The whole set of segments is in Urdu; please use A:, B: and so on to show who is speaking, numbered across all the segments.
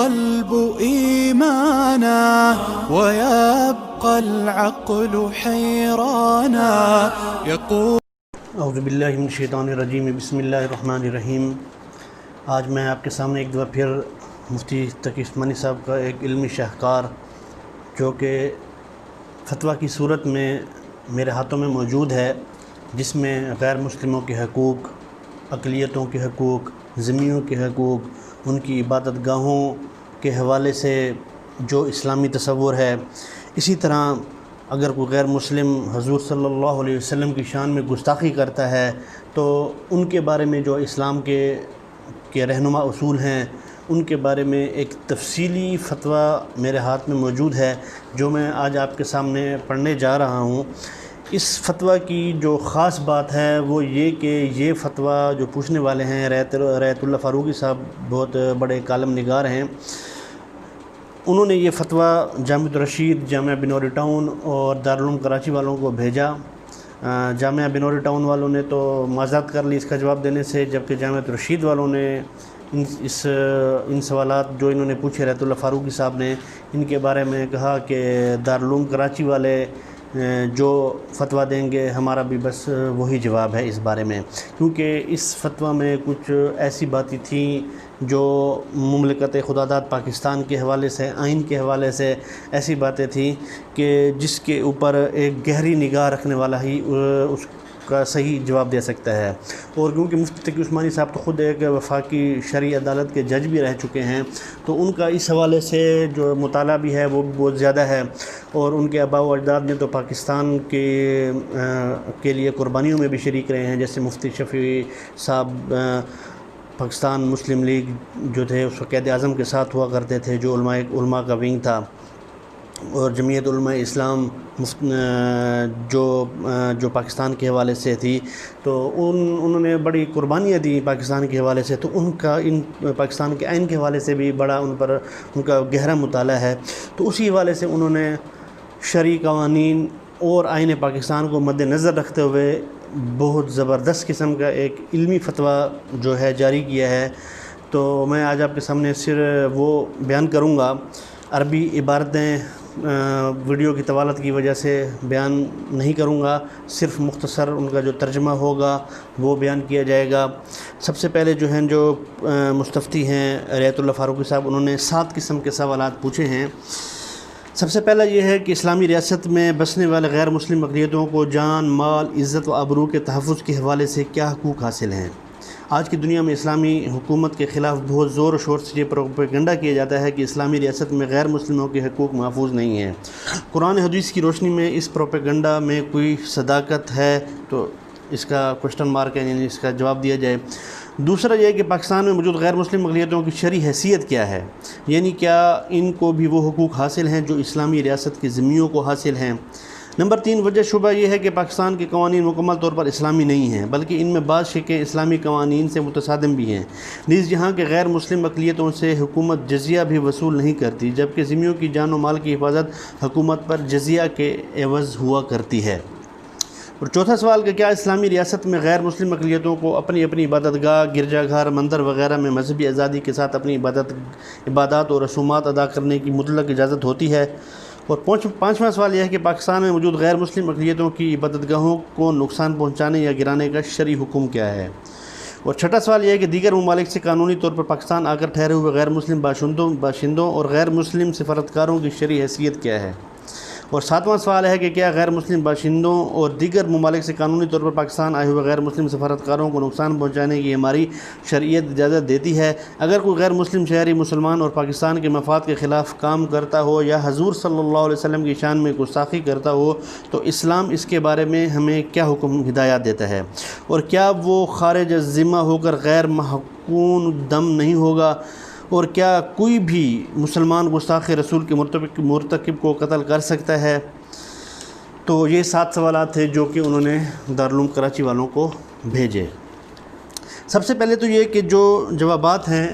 A: القلب إيمانا ويبقى العقل حيرانا يقول
B: اعوذ باللہ من الشیطان الرجیم بسم اللہ الرحمن الرحیم۔ آج میں آپ کے سامنے ایک دفعہ پھر مفتی تقی عثمانی صاحب کا ایک علمی شاہکار جو کہ فتویٰ کی صورت میں میرے ہاتھوں میں موجود ہے، جس میں غیر مسلموں کے حقوق، اقلیتوں کے حقوق، ذمیوں کے حقوق، ان کی عبادت گاہوں کے حوالے سے جو اسلامی تصور ہے، اسی طرح اگر کوئی غیر مسلم حضور صلی اللہ علیہ وسلم کی شان میں گستاخی کرتا ہے تو ان کے بارے میں جو اسلام کے رہنما اصول ہیں، ان کے بارے میں ایک تفصیلی فتویٰ میرے ہاتھ میں موجود ہے جو میں آج آپ کے سامنے پڑھنے جا رہا ہوں۔ اس فتویٰ کی جو خاص بات ہے وہ یہ کہ یہ فتویٰ جو پوچھنے والے ہیں رایت اللہ فاروقی صاحب، بہت بڑے کالم نگار ہیں، انہوں نے یہ فتویٰ جامعۃ الرشید، جامعہ بنوری ٹاؤن اور دارالعلوم کراچی والوں کو بھیجا۔ جامعہ بنوری ٹاؤن والوں نے تو معذرت کر لی اس کا جواب دینے سے، جبکہ جامعۃ الرشید والوں نے ان سوالات جو انہوں نے پوچھے رایت اللہ فاروقی صاحب نے، ان کے بارے میں کہا کہ دارالعلوم کراچی والے جو فتویٰ دیں گے ہمارا بھی بس وہی جواب ہے اس بارے میں، کیونکہ اس فتویٰ میں کچھ ایسی باتیں تھیں جو مملکت خداداد پاکستان کے حوالے سے، آئین کے حوالے سے ایسی باتیں تھیں کہ جس کے اوپر ایک گہری نگاہ رکھنے والا ہی اس کا صحیح جواب دے سکتا ہے۔ اور کیونکہ مفتی تقی عثمانی صاحب تو خود ایک وفاقی شرعی عدالت کے جج بھی رہ چکے ہیں، تو ان کا اس حوالے سے جو مطالعہ بھی ہے وہ بہت زیادہ ہے، اور ان کے آباء و اجداد نے تو پاکستان کے لیے قربانیوں میں بھی شریک رہے ہیں، جیسے مفتی شفیع صاحب پاکستان مسلم لیگ جو تھے اس قائد اعظم کے ساتھ ہوا کرتے تھے، جو علماء کا ونگ تھا، اور جمعیت علماء اسلام جو پاکستان کے حوالے سے تھی، تو انہوں نے بڑی قربانیاں دیں پاکستان کے حوالے سے، تو ان کا ان پاکستان کے آئین کے حوالے سے بھی بڑا ان کا گہرا مطالعہ ہے۔ تو اسی حوالے سے انہوں نے شرعی قوانین اور آئین پاکستان کو مد نظر رکھتے ہوئے بہت زبردست قسم کا ایک علمی فتویٰ جو ہے جاری کیا ہے۔ تو میں آج آپ کے سامنے صرف وہ بیان کروں گا، عربی عبارتیں ویڈیو کی طوالت کی وجہ سے بیان نہیں کروں گا، صرف مختصر ان کا جو ترجمہ ہوگا وہ بیان کیا جائے گا۔ سب سے پہلے جو مستفتی ہیں رایت اللہ فاروقی صاحب، انہوں نے 7 قسم کے سوالات پوچھے ہیں۔ سب سے پہلا یہ ہے کہ اسلامی ریاست میں بسنے والے غیر مسلم اقلیتوں کو جان، مال، عزت و آبرو کے تحفظ کے حوالے سے کیا حقوق حاصل ہیں؟ آج کی دنیا میں اسلامی حکومت کے خلاف بہت زور و شور سے یہ پروپیگنڈا کیا جاتا ہے کہ اسلامی ریاست میں غیر مسلموں کے حقوق محفوظ نہیں ہیں۔ قرآن حدیث کی روشنی میں اس پروپیگنڈا میں کوئی صداقت ہے تو اس کا کوشچن مارک ہے، یعنی اس کا جواب دیا جائے۔ دوسرا یہ کہ پاکستان میں موجود غیر مسلم اقلیتوں کی شرعی حیثیت کیا ہے، یعنی کیا ان کو بھی وہ حقوق حاصل ہیں جو اسلامی ریاست کے ذمیوں کو حاصل ہیں۔ نمبر 3 وجہ شبہ یہ ہے کہ پاکستان کے قوانین مکمل طور پر اسلامی نہیں ہیں، بلکہ ان میں بعض شقیں اسلامی قوانین سے متصادم بھی ہیں۔ نیز یہاں کے غیر مسلم اقلیتوں سے حکومت جزیہ بھی وصول نہیں کرتی، جبکہ ذمیوں کی جان و مال کی حفاظت حکومت پر جزیہ کے عوض ہوا کرتی ہے۔ اور چوتھا سوال کہ کیا اسلامی ریاست میں غیر مسلم اقلیتوں کو اپنی عبادت گاہ، گرجا گھر، مندر وغیرہ میں مذہبی آزادی کے ساتھ اپنی عبادات اور رسومات ادا کرنے کی مطلق اجازت ہوتی ہے؟ اور پانچواں سوال یہ ہے کہ پاکستان میں موجود غیر مسلم اقلیتوں کی عبادت گاہوں کو نقصان پہنچانے یا گرانے کا شرعی حکم کیا ہے؟ اور چھٹا سوال یہ ہے کہ دیگر ممالک سے قانونی طور پر پاکستان آ کر ٹھہرے ہوئے غیر مسلم باشندوں اور غیر مسلم سفارتکاروں کی شرعی حیثیت کیا ہے؟ اور ساتواں سوال ہے کہ کیا غیر مسلم باشندوں اور دیگر ممالک سے قانونی طور پر پاکستان آئے ہوئے غیر مسلم سفارتکاروں کو نقصان پہنچانے کی ہماری شرعیت اجازت دیتی ہے؟ اگر کوئی غیر مسلم شہری مسلمان اور پاکستان کے مفاد کے خلاف کام کرتا ہو یا حضور صلی اللہ علیہ وسلم کی شان میں گستاخی کرتا ہو تو اسلام اس کے بارے میں ہمیں کیا حکم ہدایات دیتا ہے؟ اور کیا وہ خارج ذمہ ہو کر غیر محکوم دم نہیں ہوگا؟ اور کیا کوئی بھی مسلمان گستاخ رسول کے مرتکب کو قتل کر سکتا ہے؟ تو یہ 7 سوالات تھے جو کہ انہوں نے دارالعلوم کراچی والوں کو بھیجے۔ سب سے پہلے تو یہ کہ جو جوابات ہیں،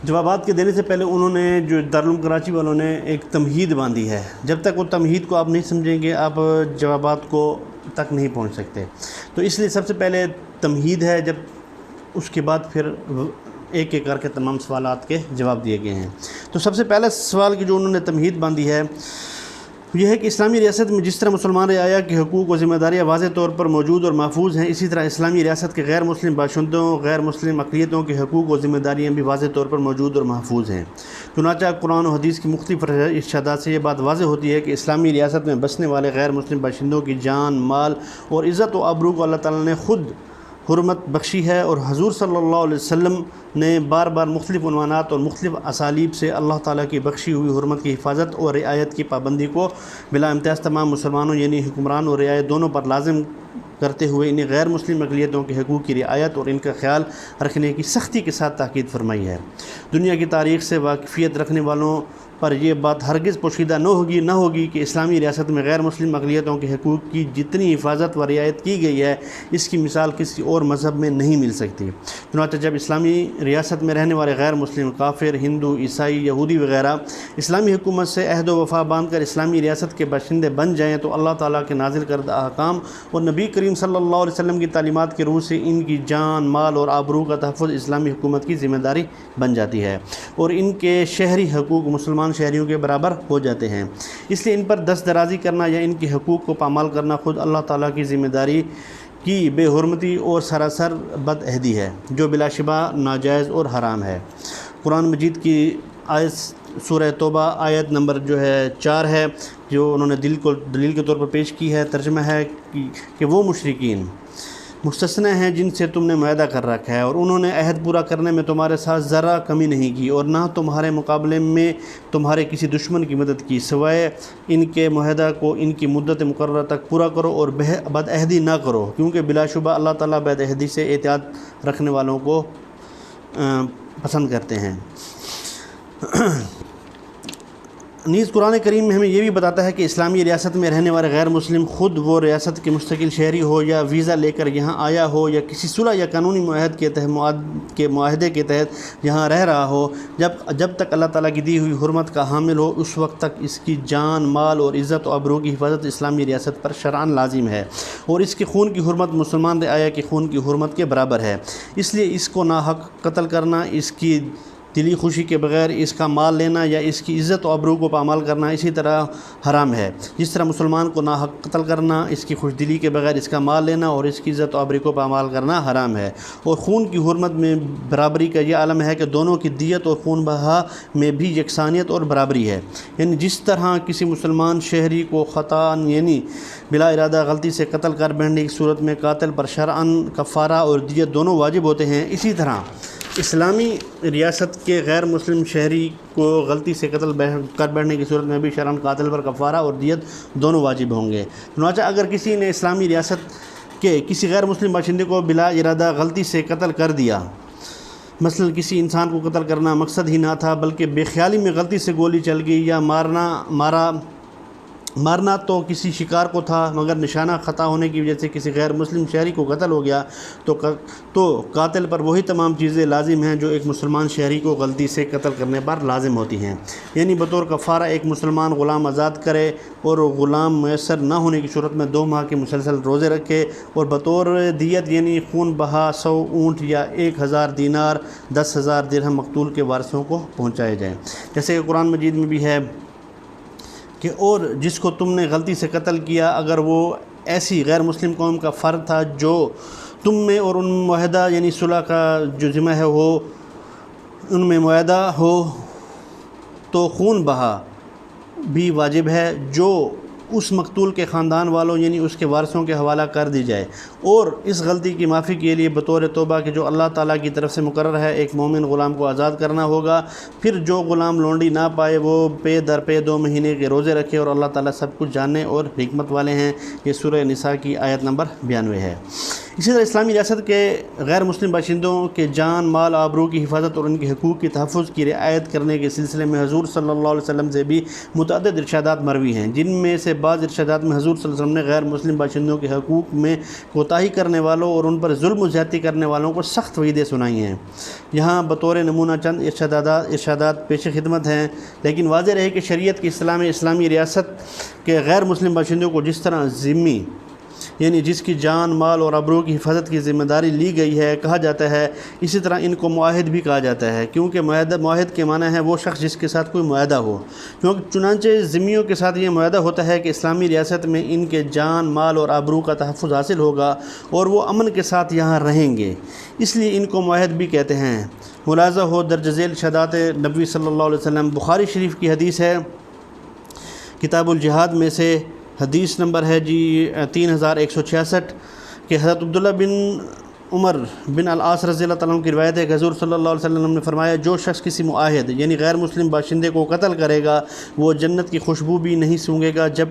B: جوابات کے دینے سے پہلے انہوں نے جو دارالعلوم کراچی والوں نے ایک تمہید باندھی ہے۔ جب تک وہ تمہید کو آپ نہیں سمجھیں گے آپ جوابات کو تک نہیں پہنچ سکتے، تو اس لیے سب سے پہلے تمہید ہے، جب اس کے بعد پھر ایک ایک کر کے تمام سوالات کے جواب دیے گئے ہیں۔ تو سب سے پہلا سوال کی جو انہوں نے تمہید باندھی ہے یہ ہے کہ اسلامی ریاست میں جس طرح مسلمان رعایا کے حقوق و ذمہ داریاں واضح طور پر موجود اور محفوظ ہیں، اسی طرح اسلامی ریاست کے غیر مسلم باشندوں، غیر مسلم اقلیتوں کے حقوق و ذمہ داریاں بھی واضح طور پر موجود اور محفوظ ہیں۔ چنانچہ قرآن و حدیث کی مختلف ارشادات سے یہ بات واضح ہوتی ہے کہ اسلامی ریاست میں بسنے والے غیر مسلم باشندوں کی جان، مال اور عزت و آبرو کو اللہ تعالیٰ نے خود حرمت بخشی ہے، اور حضور صلی اللہ علیہ وسلم نے بار بار مختلف عنوانات اور مختلف اسالیب سے اللہ تعالیٰ کی بخشی ہوئی حرمت کی حفاظت اور رعایت کی پابندی کو بلا امتیاز تمام مسلمانوں یعنی حکمران اور رعایت دونوں پر لازم کرتے ہوئے انہیں غیر مسلم اقلیتوں کے حقوق کی رعایت اور ان کا خیال رکھنے کی سختی کے ساتھ تاکید فرمائی ہے۔ دنیا کی تاریخ سے واقفیت رکھنے والوں پر یہ بات ہرگز پوشیدہ نہ ہوگی کہ اسلامی ریاست میں غیر مسلم اقلیتوں کے حقوق کی جتنی حفاظت و رعایت کی گئی ہے اس کی مثال کسی اور مذہب میں نہیں مل سکتی۔ چنانچہ جب اسلامی ریاست میں رہنے والے غیر مسلم، کافر، ہندو، عیسائی، یہودی وغیرہ اسلامی حکومت سے عہد و وفا باندھ کر اسلامی ریاست کے باشندے بن جائیں تو اللہ تعالیٰ کے نازل کردہ احکام اور نبی کریم صلی اللہ علیہ وسلم کی تعلیمات کے روح سے ان کی جان، مال اور آبرو کا تحفظ اسلامی حکومت کی ذمہ داری بن جاتی ہے، اور ان کے شہری حقوق مسلمان شہریوں کے برابر ہو جاتے ہیں۔ اس لیے ان پر دست درازی کرنا یا ان کے حقوق کو پامال کرنا خود اللہ تعالیٰ کی ذمہ داری کی بے حرمتی اور سراسر بد عہدی ہے، جو بلا شبہ ناجائز اور حرام ہے۔ قرآن مجید کی آیت سورہ توبہ آیت نمبر 4 ہے، جو انہوں نے دلیل کے طور پر پیش کی ہے۔ ترجمہ ہے کہ وہ مشرکین مستثنی ہیں جن سے تم نے معاہدہ کر رکھا ہے، اور انہوں نے عہد پورا کرنے میں تمہارے ساتھ ذرا کمی نہیں کی، اور نہ تمہارے مقابلے میں تمہارے کسی دشمن کی مدد کی، سوائے ان کے معاہدہ کو ان کی مدت مقررہ تک پورا کرو اور بد عہدی نہ کرو، کیونکہ بلا شبہ اللہ تعالیٰ بد عہدی سے احتیاط رکھنے والوں کو پسند کرتے ہیں۔ نیز قرآن کریم میں ہمیں یہ بھی بتاتا ہے کہ اسلامی ریاست میں رہنے والے غیر مسلم خود وہ ریاست کے مستقل شہری ہو یا ویزا لے کر یہاں آیا ہو یا کسی صلح یا قانونی معاہدے کے تحت یہاں رہ رہا ہو، جب تک اللہ تعالیٰ کی دی ہوئی حرمت کا حامل ہو اس وقت تک اس کی جان، مال اور عزت و آبرو کی حفاظت اسلامی ریاست پر شرعاً لازم ہے، اور اس کے خون کی حرمت مسلمان رعایا کے خون کی حرمت کے برابر ہے۔ اس لیے اس کو ناحق قتل کرنا، اس کی دلی خوشی کے بغیر اس کا مال لینا یا اس کی عزت و آبرو کو پامال کرنا اسی طرح حرام ہے، جس طرح مسلمان کو ناحق قتل کرنا، اس کی خوش دلی کے بغیر اس کا مال لینا اور اس کی عزت و آبرو کو پامال کرنا حرام ہے۔ اور خون کی حرمت میں برابری کا یہ عالم ہے کہ دونوں کی دیت اور خون بہا میں بھی یکسانیت اور برابری ہے، یعنی جس طرح کسی مسلمان شہری کو خطا یعنی بلا ارادہ غلطی سے قتل کر بیٹھنے کی صورت میں قاتل پر شرعاً کفارہ اور دیت دونوں واجب ہوتے ہیں، اسی طرح اسلامی ریاست کے غیر مسلم شہری کو غلطی سے قتل کر بیٹھنے کی صورت میں بھی شرعاً قاتل پر کفارہ اور دیت دونوں واجب ہوں گے۔ چنانچہ اگر کسی نے اسلامی ریاست کے کسی غیر مسلم باشندے کو بلا ارادہ غلطی سے قتل کر دیا، مثلا کسی انسان کو قتل کرنا مقصد ہی نہ تھا بلکہ بے خیالی میں غلطی سے گولی چل گئی، یا مارنا تو کسی شکار کو تھا مگر نشانہ خطا ہونے کی وجہ سے کسی غیر مسلم شہری کو قتل ہو گیا، تو قاتل پر وہی تمام چیزیں لازم ہیں جو ایک مسلمان شہری کو غلطی سے قتل کرنے پر لازم ہوتی ہیں، یعنی بطور کفارہ ایک مسلمان غلام آزاد کرے اور غلام میسر نہ ہونے کی صورت میں 2 ماہ کے مسلسل روزے رکھے، اور بطور دیت یعنی خون بہا 100 اونٹ یا 1000 دینار 10,000 درہم مقتول کے وارثوں کو پہنچائے جائیں، جیسے کہ قرآن مجید میں بھی ہے کہ اور جس کو تم نے غلطی سے قتل کیا اگر وہ ایسی غیر مسلم قوم کا فرد تھا جو تم میں اور ان معاہدہ یعنی صلح کا جو ذمہ ہے وہ ان میں معاہدہ ہو تو خون بہا بھی واجب ہے، جو اس مقتول کے خاندان والوں یعنی اس کے وارثوں کے حوالہ کر دی جائے، اور اس غلطی کی معافی کے لیے بطور توبہ کہ جو اللہ تعالیٰ کی طرف سے مقرر ہے ایک مومن غلام کو آزاد کرنا ہوگا۔ پھر جو غلام لونڈی نہ پائے وہ پے در پے 2 مہینے کے روزے رکھے، اور اللہ تعالیٰ سب کچھ جاننے اور حکمت والے ہیں۔ یہ سورہ نساء کی آیت نمبر 92 ہے۔ اسی طرح اسلامی ریاست کے غیر مسلم باشندوں کے جان، مال، آبرو کی حفاظت اور ان کے حقوق کی تحفظ کی رعایت کرنے کے سلسلے میں حضور صلی اللہ علیہ وسلم سے بھی متعدد ارشادات مروی ہیں، جن میں سے بعض ارشادات میں حضور صلی اللہ علیہ وسلم نے غیر مسلم باشندوں کے حقوق میں کوتاہی کرنے والوں اور ان پر ظلم و زیادتی کرنے والوں کو سخت وعیدیں سنائی ہیں۔ یہاں بطور نمونہ چند ارشادات پیش خدمت ہیں، لیکن واضح رہے کہ شریعت کی اصطلاح میں اسلامی ریاست کے غیر مسلم باشندوں کو جس طرح ذمی یعنی جس کی جان مال اور ابرو کی حفاظت کی ذمہ داری لی گئی ہے کہا جاتا ہے۔ اسی طرح ان کو معاہد بھی کہا جاتا ہے، کیونکہ معاہد کے معنی ہے وہ شخص جس کے ساتھ کوئی معاہدہ ہو، کیونکہ چنانچہ ذمیوں کے ساتھ یہ معاہدہ ہوتا ہے کہ اسلامی ریاست میں ان کے جان مال اور ابرو کا تحفظ حاصل ہوگا اور وہ امن کے ساتھ یہاں رہیں گے، اس لیے ان کو معاہد بھی کہتے ہیں۔ ملاحظہ ہو درج ذیل ارشادات نبی صلی اللہ علیہ وسلم، بخاری شریف کی حدیث ہے کتاب الجہاد میں سے، حدیث نمبر ہے 3166 کہ حضرت عبداللہ بن عمر بن العاص رضی اللہ تعالیٰ عنہ کی روایت ہے کہ حضور صلی اللہ علیہ وسلم نے فرمایا، جو شخص کسی معاہد یعنی غیر مسلم باشندے کو قتل کرے گا وہ جنت کی خوشبو بھی نہیں سونگھے گا جب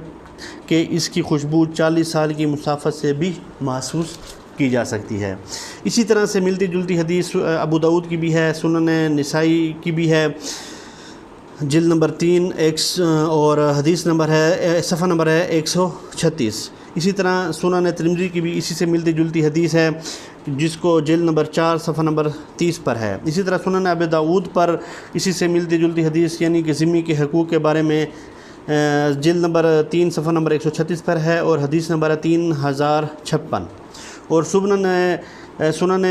B: کہ اس کی خوشبو 40 سال کی مسافت سے بھی محسوس کی جا سکتی ہے۔ اسی طرح سے ملتی جلتی حدیث ابو داؤد کی بھی ہے، سنن نسائی کی بھی ہے، جلد نمبر 3 اور حدیث نمبر ہے صفحہ نمبر ہے 136۔ اسی طرح سنن ترمذی کی بھی اسی سے ملتی جلتی حدیث ہے جس کو جلد نمبر 4 صفحہ نمبر 30 پر ہے۔ اسی طرح سنن ابی داؤد پر اسی سے ملتی جلتی حدیث یعنی کہ ذمی کے حقوق کے بارے میں جلد نمبر 3 صفحہ نمبر 136 پر ہے اور حدیث نمبر 3056۔ اور سنن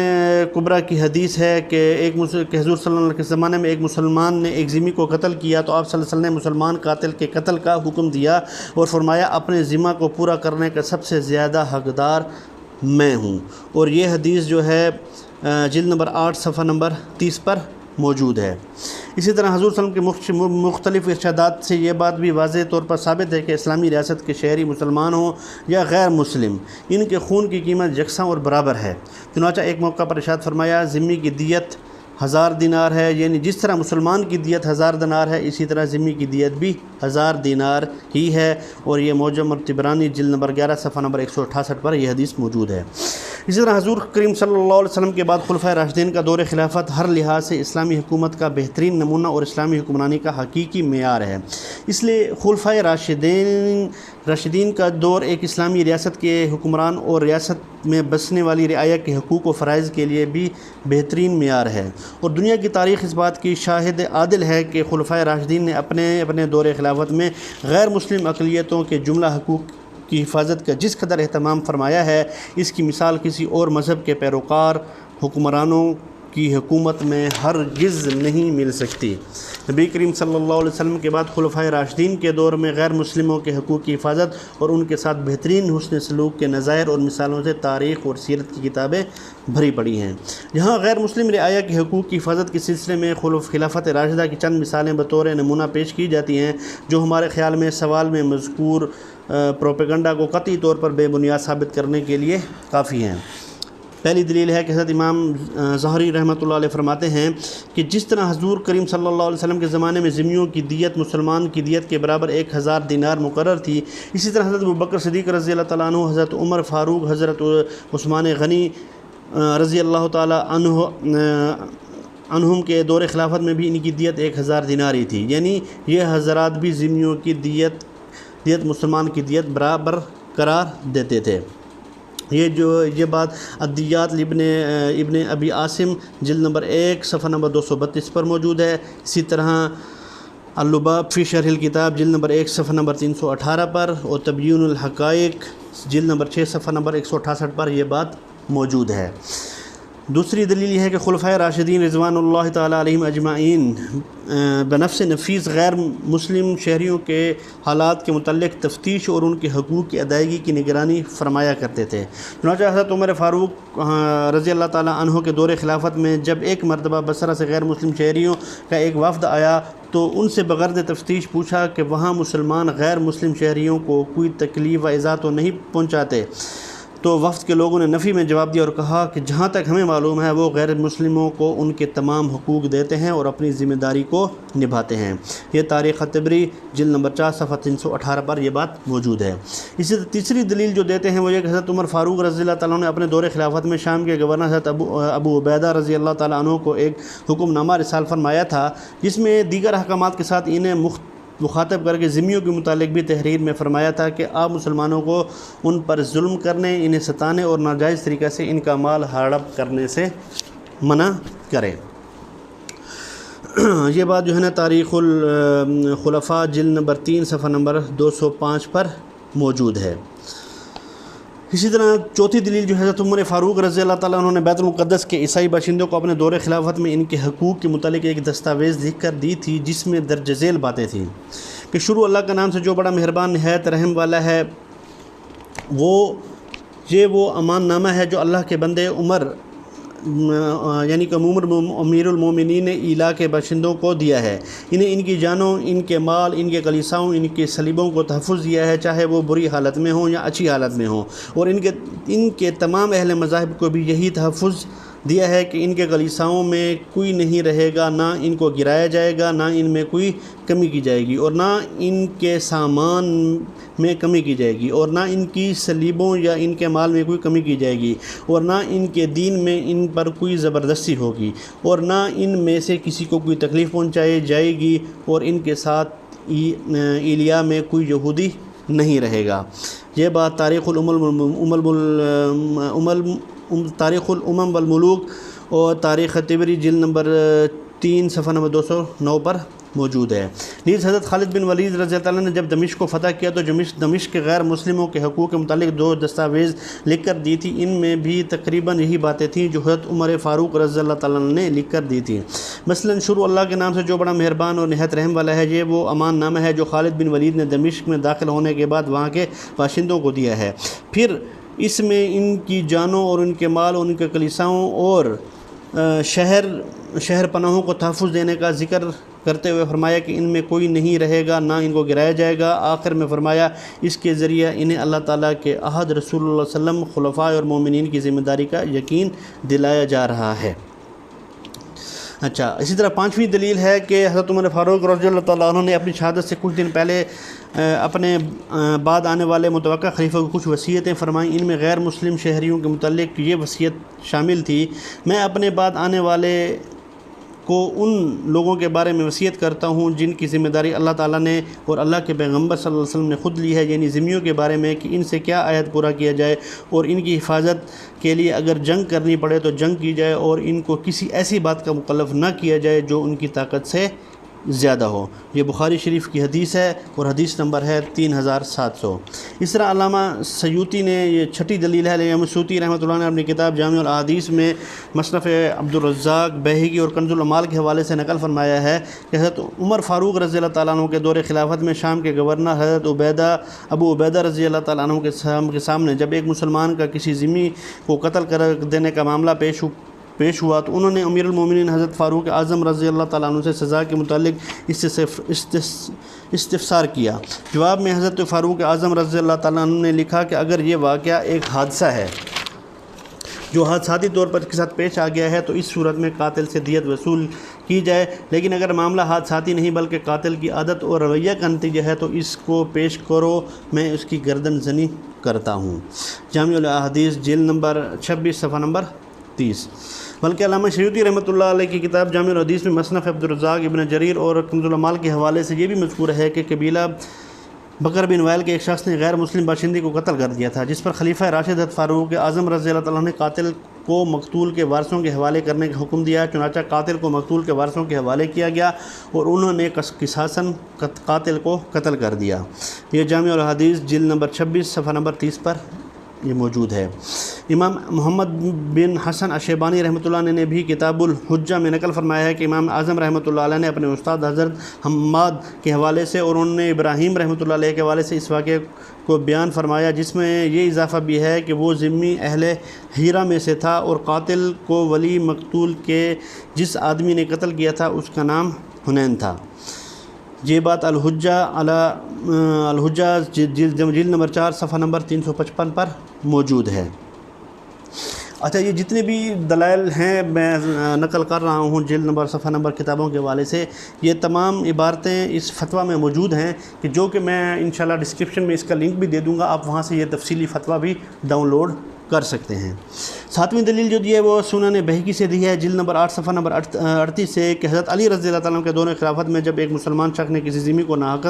B: کبریٰ کی حدیث ہے کہ حضور صلی اللہ علیہ وسلم کے زمانے میں ایک مسلمان نے ایک ذمی کو قتل کیا تو آپ صلی اللہ علیہ وسلم نے مسلمان قاتل کے قتل کا حکم دیا اور فرمایا اپنے ذمہ کو پورا کرنے کا سب سے زیادہ حقدار میں ہوں، اور یہ حدیث جو ہے جلد نمبر 8 صفحہ نمبر 30 پر موجود ہے۔ اسی طرح حضور صلی اللہ علیہ وسلم کے مختلف ارشادات سے یہ بات بھی واضح طور پر ثابت ہے کہ اسلامی ریاست کے شہری مسلمان ہوں یا غیر مسلم، ان کے خون کی قیمت یکساں اور برابر ہے۔ چنانچہ ایک موقع پر ارشاد فرمایا، ذمی کی دیت 1000 دینار ہے، یعنی جس طرح مسلمان کی دیت 1000 دینار ہے اسی طرح ذمی کی دیت بھی 1000 دینار ہی ہے، اور یہ معجم الطبرانی جلد نمبر 11 صفحہ نمبر 168 پر یہ حدیث موجود ہے۔ اسی طرح حضور کریم صلی اللہ علیہ وسلم کے بعد خلفائے راشدین کا دور خلافت ہر لحاظ سے اسلامی حکومت کا بہترین نمونہ اور اسلامی حکمرانی کا حقیقی معیار ہے، اس لیے خلفائے راشدین کا دور ایک اسلامی ریاست کے حکمران اور ریاست میں بسنے والی رعایا کے حقوق و فرائض کے لیے بھی بہترین معیار ہے، اور دنیا کی تاریخ اس بات کی شاہد عادل ہے کہ خلفائے راشدین نے اپنے دور خلافت میں غیر مسلم اقلیتوں کے جملہ حقوق کی حفاظت کا جس قدر اہتمام فرمایا ہے، اس کی مثال کسی اور مذہب کے پیروکار حکمرانوں کی حکومت میں ہرگز نہیں مل سکتی۔ نبی کریم صلی اللہ علیہ وسلم کے بعد خلفائے راشدین کے دور میں غیر مسلموں کے حقوق کی حفاظت اور ان کے ساتھ بہترین حسن سلوک کے نظائر اور مثالوں سے تاریخ اور سیرت کی کتابیں بھری پڑی ہیں۔ یہاں غیر مسلم رعایا کے حقوق کی حفاظت کے سلسلے میں خلافت راشدہ کی چند مثالیں بطور نمونہ پیش کی جاتی ہیں جو ہمارے خیال میں سوال میں مذکور پروپیگنڈا کو قطعی طور پر بے بنیاد ثابت کرنے کے لیے کافی ہیں۔ پہلی دلیل ہے کہ حضرت امام ظہری رحمۃ اللہ علیہ فرماتے ہیں کہ جس طرح حضور کریم صلی اللہ علیہ وسلم کے زمانے میں ذمیوں کی دیت مسلمان کی دیت کے برابر 1000 دینار مقرر تھی، اسی طرح حضرت ابوبکر صدیق رضی اللہ تعالیٰ عنہ، حضرت عمر فاروق، حضرت عثمان غنی رضی اللہ تعالیٰ عنہم کے دور خلافت میں بھی ان کی دیت 1000 دینار ہی تھی، یعنی یہ حضرات بھی ذمیوں کی دیت مسلمان کی دیت برابر قرار دیتے تھے۔ یہ بات الدیات ابن ابی عاصم جلد نمبر 1 صفحہ نمبر 232 پر موجود ہے۔ اسی طرح اللباب فی شرح الکتاب جلد نمبر 1 صفحہ نمبر 318 پر، اور تبیین الحقائق جلد نمبر 6 صفحہ نمبر 168 پر یہ بات موجود ہے۔ دوسری دلیل یہ ہے کہ خلفائے راشدین رضوان اللہ تعالیٰ علیہم اجمعین بنفس نفیس غیر مسلم شہریوں کے حالات کے متعلق تفتیش اور ان کے حقوق کی ادائیگی کی نگرانی فرمایا کرتے تھے۔ چنانچہ حضرت عمر فاروق رضی اللہ تعالیٰ عنہ کے دور خلافت میں جب ایک مرتبہ بصرہ سے غیر مسلم شہریوں کا ایک وفد آیا تو ان سے بغرض تفتیش پوچھا کہ وہاں مسلمان غیر مسلم شہریوں کو کوئی تکلیف و ایذا تو نہیں پہنچاتے؟ تو وفد کے لوگوں نے نفی میں جواب دیا اور کہا کہ جہاں تک ہمیں معلوم ہے وہ غیر مسلموں کو ان کے تمام حقوق دیتے ہیں اور اپنی ذمہ داری کو نبھاتے ہیں۔ یہ تاریخ طبری جلد نمبر 4 صفحہ 318 پر یہ بات موجود ہے۔ اسی تیسری دلیل جو دیتے ہیں وہ یہ کہ حضرت عمر فاروق رضی اللہ تعالیٰ عنہ نے اپنے دور خلافت میں شام کے گورنر حضرت ابو عبیدہ رضی اللہ تعالیٰ عنہ کو ایک حکم نامہ ارسال فرمایا تھا جس میں دیگر احکامات کے ساتھ انہیں مخاطب کر کے ذمیوں کے متعلق بھی تحریر میں فرمایا تھا کہ آپ مسلمانوں کو ان پر ظلم کرنے، انہیں ستانے اور ناجائز طریقے سے ان کا مال ہڑپ کرنے سے منع کریں۔ یہ بات جو ہے نا تاریخ الخلفاء جلد نمبر 3 صفحہ نمبر 205 پر موجود ہے۔ اسی طرح چوتھی دلیل جو حضرت عمر فاروق رضی اللہ تعالیٰ عنہ نے بیت المقدس کے عیسائی باشندوں کو اپنے دور خلافت میں ان کے حقوق کے متعلق ایک دستاویز لکھ کر دی تھی، جس میں درج ذیل باتیں تھیں کہ شروع اللہ کا نام سے جو بڑا مہربان نہایت رحم والا ہے، وہ امان نامہ ہے جو اللہ کے بندے عمر یعنی کہ امیر المومنین نے ایلا کے باشندوں کو دیا ہے۔ انہیں ان کی جانوں، ان کے مال، ان کے کلیساؤں، ان کے صلیبوں کو تحفظ دیا ہے، چاہے وہ بری حالت میں ہوں یا اچھی حالت میں ہوں، اور ان کے تمام اہل مذاہب کو بھی یہی تحفظ دیا ہے کہ ان کے کلیساؤں میں کوئی نہیں رہے گا، نہ ان کو گرایا جائے گا، نہ ان میں کوئی کمی کی جائے گی، اور نہ ان کے سامان میں کمی کی جائے گی، اور نہ ان کی صلیبوں یا ان کے مال میں کوئی کمی کی جائے گی، اور نہ ان کے دین میں ان پر کوئی زبردستی ہوگی، اور نہ ان میں سے کسی کو کوئی تکلیف پہنچائی جائے گی، اور ان کے ساتھ ایلیا میں کوئی یہودی نہیں رہے گا۔ یہ بات تاریخ الامم والملوک اور تاریخ طبری جلد نمبر 3 صفحہ نمبر 209 پر موجود ہے۔ نیز حضرت خالد بن ولید رضی اللہ عنہ نے جب دمشق کو فتح کیا تو دمشق کے غیر مسلموں کے حقوق کے متعلق 2 دستاویز لکھ کر دی تھی۔ ان میں بھی تقریباً یہی باتیں تھیں جو حضرت عمر فاروق رضی اللہ تعالیٰ عنہ نے لکھ کر دی تھیں۔ مثلاً شروع اللہ کے نام سے جو بڑا مہربان اور نہایت رحم والا ہے، یہ وہ امان نامہ ہے جو خالد بن ولید نے دمشق میں داخل ہونے کے بعد وہاں کے باشندوں کو دیا ہے۔ پھر اس میں ان کی جانوں اور ان کے مال اور ان کے کلیساؤں اور شہر پناہوں کو تحفظ دینے کا ذکر کرتے ہوئے فرمایا کہ ان میں کوئی نہیں رہے گا، نہ ان کو گرایا جائے گا۔ آخر میں فرمایا اس کے ذریعہ انہیں اللہ تعالیٰ کے عہد رسول اللہ صلی اللہ علیہ وسلم، خلفاء اور مومنین کی ذمہ داری کا یقین دلایا جا رہا ہے۔ اچھا، اسی طرح 5ویں دلیل ہے کہ حضرت عمر فاروق رضی اللہ تعالیٰ عنہ نے اپنی شہادت سے کچھ دن پہلے اپنے بعد آنے والے متوقع خلیفہ کو کچھ وصیتیں فرمائیں۔ ان میں غیر مسلم شہریوں کے متعلق یہ وصیت شامل تھی: میں اپنے بعد آنے والے کو ان لوگوں کے بارے میں وصیت کرتا ہوں جن کی ذمہ داری اللہ تعالیٰ نے اور اللہ کے پیغمبر صلی اللہ علیہ وسلم نے خود لی ہے، یعنی ذمیوں کے بارے میں کہ ان سے کیا عہد پورا کیا جائے اور ان کی حفاظت کے لیے اگر جنگ کرنی پڑے تو جنگ کی جائے، اور ان کو کسی ایسی بات کا مکلف نہ کیا جائے جو ان کی طاقت سے زیادہ ہو۔ یہ بخاری شریف کی حدیث ہے اور حدیث نمبر ہے 3700۔ اس طرح علامہ سیوطی نے یہ 6ٹھی دلیل ہے، امام سیوطی رحمۃ اللہ نے اپنی کتاب جامع الاحادیث میں مصنف عبدالرزاق بیہقی اور کنز العمال کے حوالے سے نقل فرمایا ہے کہ حضرت عمر فاروق رضی اللہ تعالیٰ عنہ کے دور خلافت میں شام کے گورنر حضرت ابو عبیدہ رضی اللہ تعالیٰ عنہ کے سامنے جب ایک مسلمان کا کسی ذمی کو قتل کر دینے کا معاملہ پیش ہوا تو انہوں نے امیر المومنین حضرت فاروق اعظم رضی اللہ تعالیٰ عنہ سے سزا کے متعلق استفسار کیا۔ جواب میں حضرت فاروق اعظم رضی اللہ تعالیٰ عنہ نے لکھا کہ اگر یہ واقعہ ایک حادثہ ہے جو حادثاتی طور پر اس کے ساتھ پیش آ گیا ہے تو اس صورت میں قاتل سے دیت وصول کی جائے، لیکن اگر معاملہ حادثاتی نہیں بلکہ قاتل کی عادت اور رویہ کا نتیجہ ہے تو اس کو پیش کرو، میں اس کی گردن زنی کرتا ہوں۔ جامع الاحادیث جلد نمبر 26 صفحہ نمبر 30۔ بلکہ علامہ سیوطی رحمۃ اللہ علیہ کی کتاب جامع الحدیث میں مصنف عبدالرزاق ابن جریر اور کنز العمال کے حوالے سے یہ بھی مذکور ہے کہ قبیلہ بکر بن وائل کے ایک شخص نے غیر مسلم باشندے کو قتل کر دیا تھا، جس پر خلیفہ راشد حضرت فاروق اعظم رضی اللہ تعالیٰ نے قاتل کو مقتول کے وارثوں کے حوالے کرنے کا حکم دیا۔ چنانچہ قاتل کو مقتول کے وارثوں کے حوالے کیا گیا اور انہوں نے قصاصاً قاتل کو قتل کر دیا۔ یہ جامع الحدیث جلد نمبر 26 صفحہ نمبر 30 پر یہ موجود ہے۔ امام محمد بن حسن الشیبانی رحمۃ اللہ نے بھی کتاب الحجہ میں نقل فرمایا ہے کہ امام اعظم رحمۃ اللہ علیہ نے اپنے استاد حضرت حماد کے حوالے سے اور انہوں نے ابراہیم رحمۃ اللہ علیہ کے حوالے سے اس واقعے کو بیان فرمایا، جس میں یہ اضافہ بھی ہے کہ وہ ذمی اہل ہیرا میں سے تھا اور قاتل کو ولی مقتول کے جس آدمی نے قتل کیا تھا اس کا نام حنین تھا۔ یہ بات الحجہ جلد نمبر 4 صفحہ نمبر 355 پر موجود ہے۔ اچھا، یہ جتنے بھی دلائل ہیں میں نقل کر رہا ہوں جلد نمبر صفحہ نمبر کتابوں کے حوالے سے، یہ تمام عبارتیں اس فتویٰ میں موجود ہیں کہ جو کہ میں انشاءاللہ ڈسکرپشن میں اس کا لنک بھی دے دوں گا، آپ وہاں سے یہ تفصیلی فتویٰ بھی ڈاؤن لوڈ کر سکتے ہیں۔ 7ویں دلیل جو دی ہے وہ سنن بیہقی سے دی ہے، جلد نمبر 8 صفحہ نمبر 38 سے کہ حضرت علی رضی اللہ تعالیٰ عنہ کے دور خلافت میں جب ایک مسلمان شخص نے کسی ذمی کو ناحق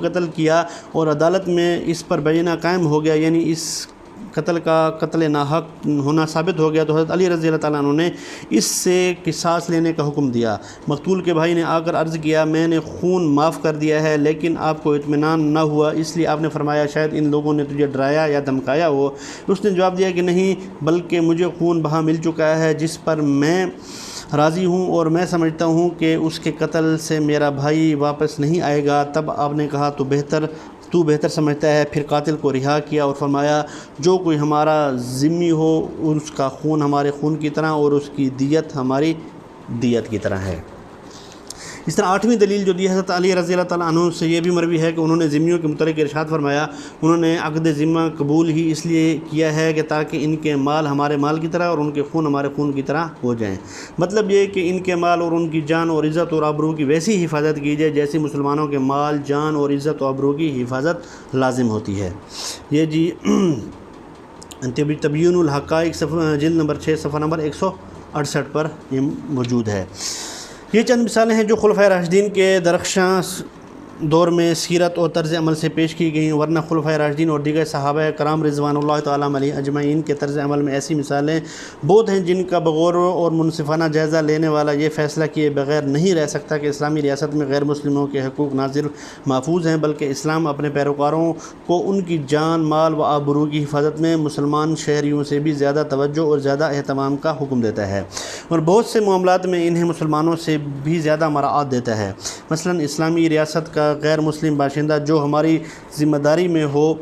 B: قتل کیا اور عدالت میں اس پر بینہ قائم ہو گیا، یعنی اس قتل کا قتل ناحق ہونا ثابت ہو گیا تو حضرت علی رضی اللہ تعالیٰ عنہ نے اس سے قصاص لینے کا حکم دیا۔ مقتول کے بھائی نے آ کر عرض کیا میں نے خون معاف کر دیا ہے، لیکن آپ کو اطمینان نہ ہوا، اس لیے آپ نے فرمایا شاید ان لوگوں نے تجھے ڈرایا یا دھمکایا ہو۔ اس نے جواب دیا کہ نہیں، بلکہ مجھے خون بہا مل چکا ہے جس پر میں راضی ہوں، اور میں سمجھتا ہوں کہ اس کے قتل سے میرا بھائی واپس نہیں آئے گا۔ تب آپ نے کہا تو بہتر سمجھتا ہے، پھر قاتل کو رہا کیا اور فرمایا جو کوئی ہمارا ذمہ ہو اس کا خون ہمارے خون کی طرح اور اس کی دیت ہماری دیت کی طرح ہے۔ اس طرح 8ویں دلیل جو دی حضرت علی رضی اللہ تعالیٰ عنہ سے یہ بھی مروی ہے کہ انہوں نے ذمیوں کے متعلق ارشاد فرمایا انہوں نے عقد ذمہ قبول ہی اس لیے کیا ہے کہ تاکہ ان کے مال ہمارے مال کی طرح اور ان کے خون ہمارے خون کی طرح ہو جائیں۔ مطلب یہ کہ ان کے مال اور ان کی جان اور عزت اور آبرو کی ویسی حفاظت کی جائے جیسی مسلمانوں کے مال، جان اور عزت و آبرو کی حفاظت لازم ہوتی ہے۔ یہ جی تبیین الحقائق جلد نمبر 6 صفحہ نمبر 168 پر یہ موجود ہے۔ یہ چند مثالیں ہیں جو خلفائے راشدین کے درخشاں دور میں سیرت اور طرز عمل سے پیش کی گئیں، ورنہ خلفائے راشدین اور دیگر صحابہ کرام رضوان اللہ تعالیٰ علیہ اجمعین کے طرز عمل میں ایسی مثالیں بہت ہیں جن کا بغور اور منصفانہ جائزہ لینے والا یہ فیصلہ کیے بغیر نہیں رہ سکتا کہ اسلامی ریاست میں غیر مسلموں کے حقوق نہ صرف محفوظ ہیں بلکہ اسلام اپنے پیروکاروں کو ان کی جان، مال و آبرو کی حفاظت میں مسلمان شہریوں سے بھی زیادہ توجہ اور زیادہ اہتمام کا حکم دیتا ہے، اور بہت سے معاملات میں انہیں مسلمانوں سے بھی زیادہ مراعات دیتا ہے۔ مثلا اسلامی ریاست کا غیر مسلم باشندہ جو ہماری ذمہ داری میں ہو،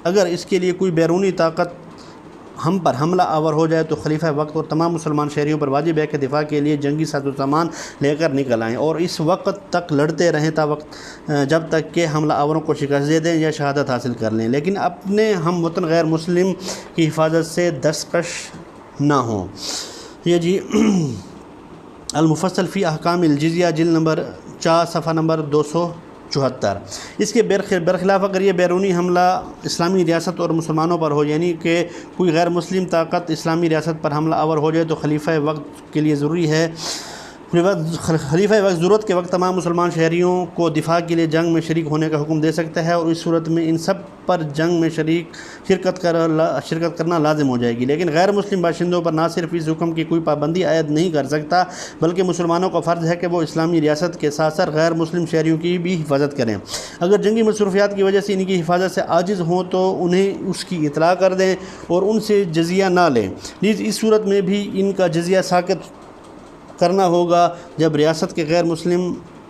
B: اگر اس کے لیے کوئی بیرونی طاقت ہم پر حملہ آور ہو جائے تو خلیفہ وقت اور تمام مسلمان شہریوں پر واجب ہے کہ دفاع کے لیے جنگی ساز و سامان لے کر نکل آئیں اور اس وقت تک لڑتے رہیں جب تک کہ حملہ آوروں کو شکست دے دیں یا شہادت حاصل کر لیں، لیکن اپنے ہم وطن غیر مسلم کی حفاظت سے دستکش نہ ہوں۔ یہ جی المفصل فی احکام الجزیہ جلد نمبر 4 صفحہ نمبر 274۔ اس کے برخلاف اگر یہ بیرونی حملہ اسلامی ریاست اور مسلمانوں پر ہو، یعنی کہ کوئی غیر مسلم طاقت اسلامی ریاست پر حملہ آور ہو جائے تو خلیفہ وقت کے لیے ضروری ہے خلیفہ وقت ضرورت کے وقت تمام مسلمان شہریوں کو دفاع کے لیے جنگ میں شریک ہونے کا حکم دے سکتا ہے، اور اس صورت میں ان سب پر جنگ میں شرکت کرنا لازم ہو جائے گی، لیکن غیر مسلم باشندوں پر نہ صرف اس حکم کی کوئی پابندی عائد نہیں کر سکتا بلکہ مسلمانوں کا فرض ہے کہ وہ اسلامی ریاست کے ساتھ ساتھ غیر مسلم شہریوں کی بھی حفاظت کریں۔ اگر جنگی مصروفیات کی وجہ سے ان کی حفاظت سے عاجز ہوں تو انہیں اس کی اطلاع کر دیں اور ان سے جزیہ نہ لیں، نیز اس صورت میں بھی ان کا جزیہ ساقط کرنا ہوگا جب ریاست کے غیر مسلم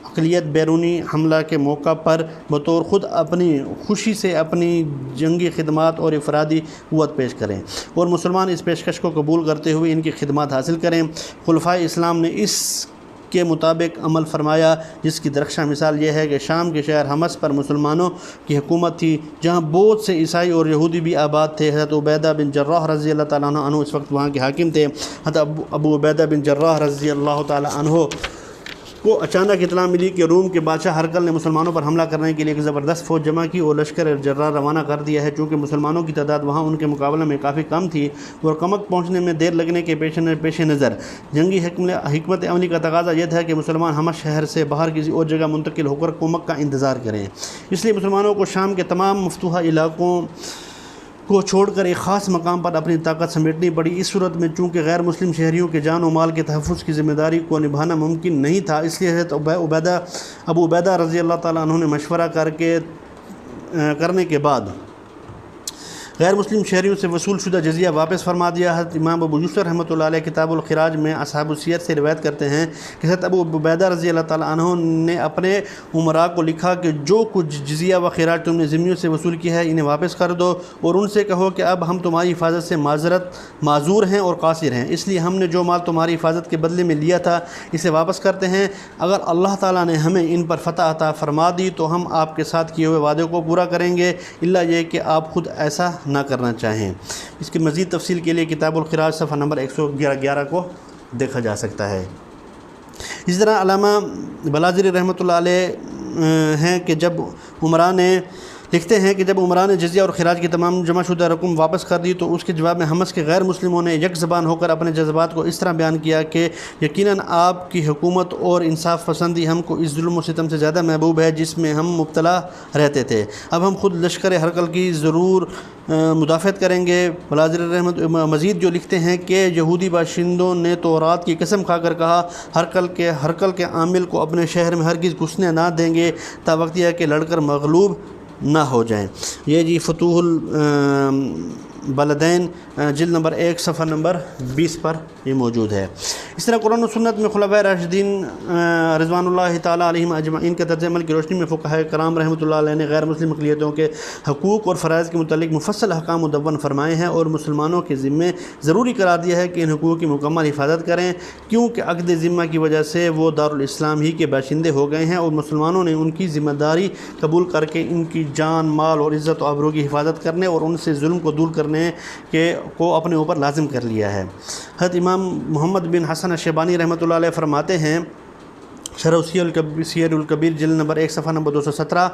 B: اقلیت بیرونی حملہ کے موقع پر بطور خود اپنی خوشی سے اپنی جنگی خدمات اور افرادی قوت پیش کریں اور مسلمان اس پیشکش کو قبول کرتے ہوئے ان کی خدمات حاصل کریں۔ خلفائے اسلام نے اس کے مطابق عمل فرمایا، جس کی درخشاں مثال یہ ہے کہ شام کے شہر حمص پر مسلمانوں کی حکومت تھی جہاں بہت سے عیسائی اور یہودی بھی آباد تھے۔ حضرت عبیدہ بن جراح رضی اللہ تعالیٰ عنہ اس وقت وہاں کے حاکم تھے۔ حضرت ابو عبیدہ بن جراح رضی اللہ تعالیٰ عنہ کو اچانک اطلاع ملی کہ روم کے بادشاہ ہرقل نے مسلمانوں پر حملہ کرنے کے لیے ایک زبردست فوج جمع کی اور لشکر جرار روانہ کر دیا ہے۔ چونکہ مسلمانوں کی تعداد وہاں ان کے مقابلے میں کافی کم تھی اور کمک پہنچنے میں دیر لگنے کے پیش نظر جنگی حکمت عملی کا تقاضا یہ تھا کہ مسلمان حمص شہر سے باہر کسی اور جگہ منتقل ہو کر کمک کا انتظار کریں۔ اس لیے مسلمانوں کو شام کے تمام مفتوحہ علاقوں کو چھوڑ کر ایک خاص مقام پر اپنی طاقت سمیٹنی پڑی۔ اس صورت میں چونکہ غیر مسلم شہریوں کے جان و مال کے تحفظ کی ذمہ داری کو نبھانا ممکن نہیں تھا، اس لیے حضرت ابو عبیدہ رضی اللہ تعالیٰ عنہ نے مشورہ کرنے کے بعد غیر مسلم شہریوں سے وصول شدہ جزیہ واپس فرما دیا۔ حضرت امام ابو یوسف رحمۃ اللہ علیہ کتاب الخراج میں اصحاب السیر سے روایت کرتے ہیں کہ حضرت ابو عبیدہ رضی اللہ تعالیٰ عنہ نے اپنے عمراء کو لکھا کہ جو کچھ جزیہ و خراج تم نے ذمیوں سے وصول کیا ہے انہیں واپس کر دو اور ان سے کہو کہ اب ہم تمہاری حفاظت سے معذور ہیں اور قاصر ہیں، اس لیے ہم نے جو مال تمہاری حفاظت کے بدلے میں لیا تھا اسے واپس کرتے ہیں۔ اگر اللہ تعالیٰ نے ہمیں ان پر فتح عطا فرما دی تو ہم آپ کے ساتھ کیے ہوئے وعدے کو پورا کریں گے، الا یہ کہ آپ خود ایسا نہ کرنا چاہیں۔ اس کی مزید تفصیل کے لیے کتاب الخراج صفحہ نمبر 111 کو دیکھا جا سکتا ہے۔ اس طرح علامہ بلاذری رحمۃ اللہ علیہ ہیں کہ جب عمراء نے لکھتے ہیں کہ جب عمرا نے جزیہ اور خراج کی تمام جمع شدہ رقم واپس کر دی تو اس کے جواب میں حمص کے غیر مسلموں نے یک زبان ہو کر اپنے جذبات کو اس طرح بیان کیا کہ یقیناً آپ کی حکومت اور انصاف پسندی ہم کو اس ظلم و ستم سے زیادہ محبوب ہے جس میں ہم مبتلا رہتے تھے۔ اب ہم خود لشکر ہرقل کی ضرور مدافعت کریں گے۔ بلازر رحمت مزید جو لکھتے ہیں کہ یہودی باشندوں نے تورات کی قسم کھا کر کہا ہرقل کے عامل کو اپنے شہر میں ہرگز گھسنے نہ دیں گے تا وقت یہ کہ لڑ کر مغلوب نہ ہو جائیں۔ یہ جی فتوح البلدین جلد نمبر 1 صفحہ نمبر 20 پر یہ موجود ہے۔ اس طرح قرآن و سنت میں خلفائے راشدین رضوان اللہ تعالیٰ علیہم اجمعین کے طرز عمل کی روشنی میں فقہائے کرام رحمۃ اللہ علیہ نے غیر مسلم اقلیتوں کے حقوق اور فرائض کے متعلق مفصل احکام مدون فرمائے ہیں اور مسلمانوں کے ذمے ضروری قرار دیا ہے کہ ان حقوق کی مکمل حفاظت کریں، کیونکہ عقد ذمہ کی وجہ سے وہ دارالاسلام ہی کے باشندے ہو گئے ہیں اور مسلمانوں نے ان کی ذمہ داری قبول کر کے ان کی جان، مال اور عزت و آبرو کی حفاظت کرنے اور ان سے ظلم کو دور کرنے کو اپنے اوپر لازم کر لیا ہے۔ حضرت امام محمد بن حسن الشیبانی رحمۃ اللہ علیہ فرماتے ہیں شرح سیر الکبیر جلد نمبر 1 صفحہ نمبر 217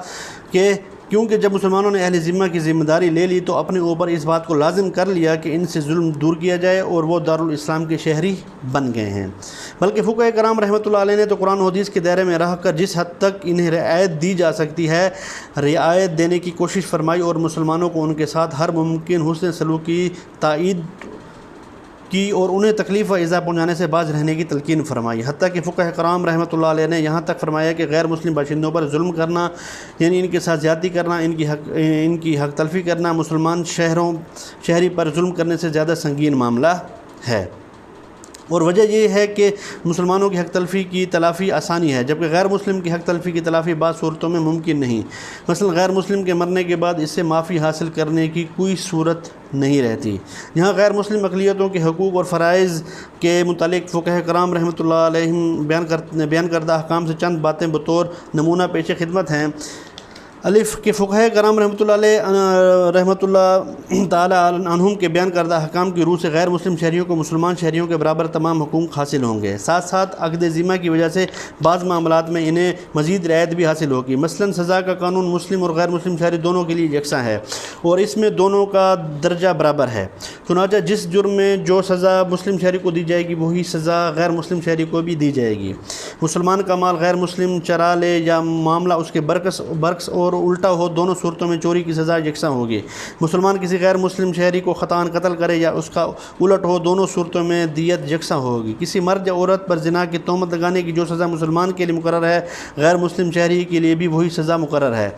B: کہ کیونکہ جب مسلمانوں نے اہل ذمہ کی ذمہ داری لے لی تو اپنے اوپر اس بات کو لازم کر لیا کہ ان سے ظلم دور کیا جائے اور وہ دارالاسلام کے شہری بن گئے ہیں۔ بلکہ فقہاء کرام رحمۃ اللہ علیہ نے تو قرآن و حدیث کے دائرے میں رہ کر جس حد تک انہیں رعایت دی جا سکتی ہے رعایت دینے کی کوشش فرمائی اور مسلمانوں کو ان کے ساتھ ہر ممکن حسن سلوک کی تائید کی اور انہیں تکلیف و ایذا پہنچانے سے باز رہنے کی تلقین فرمائی۔ حتیٰ کہ فقہاء کرام رحمۃ اللہ علیہ نے یہاں تک فرمایا کہ غیر مسلم باشندوں پر ظلم کرنا، یعنی ان کے ساتھ زیادتی کرنا، ان کی حق تلفی کرنا مسلمان شہری پر ظلم کرنے سے زیادہ سنگین معاملہ ہے۔ اور وجہ یہ ہے کہ مسلمانوں کی حق تلفی کی تلافی آسانی ہے جبکہ غیر مسلم کی حق تلفی کی تلافی بعض صورتوں میں ممکن نہیں۔ مثلا غیر مسلم کے مرنے کے بعد اس سے معافی حاصل کرنے کی کوئی صورت نہیں رہتی۔ یہاں غیر مسلم اقلیتوں کے حقوق اور فرائض کے متعلق فقہاء کرام رحمۃ اللہ علیہ بیان کردہ احکام سے چند باتیں بطور نمونہ پیش خدمت ہیں۔ الف کہ فقہاء کرام رحمۃ اللہ علیہ رحمۃ اللہ تعالیٰ عنہم کے بیان کردہ احکام کی روح سے غیر مسلم شہریوں کو مسلمان شہریوں کے برابر تمام حقوق حاصل ہوں گے، ساتھ ساتھ عقد ذمہ کی وجہ سے بعض معاملات میں انہیں مزید رعایت بھی حاصل ہوگی۔ مثلا سزا کا قانون مسلم اور غیر مسلم شہری دونوں کے لیے یکساں ہے اور اس میں دونوں کا درجہ برابر ہے۔ چنانچہ جس جرم میں جو سزا مسلم شہری کو دی جائے گی وہی سزا غیر مسلم شہری کو بھی دی جائے گی۔ مسلمان کا مال غیر مسلم چرا لے یا معاملہ اس کے برعکس اور الٹا ہو، دونوں صورتوں میں چوری کی سزا یکساں ہوگی۔ مسلمان کسی غیر مسلم شہری کو خطاً قتل کرے یا اس کا الٹ ہو، دونوں صورتوں میں دیت یکساں ہوگی۔ کسی مرد یا عورت پر زنا کی تہمت لگانے کی جو سزا مسلمان کے لیے مقرر ہے غیر مسلم شہری کے لیے بھی وہی سزا مقرر ہے۔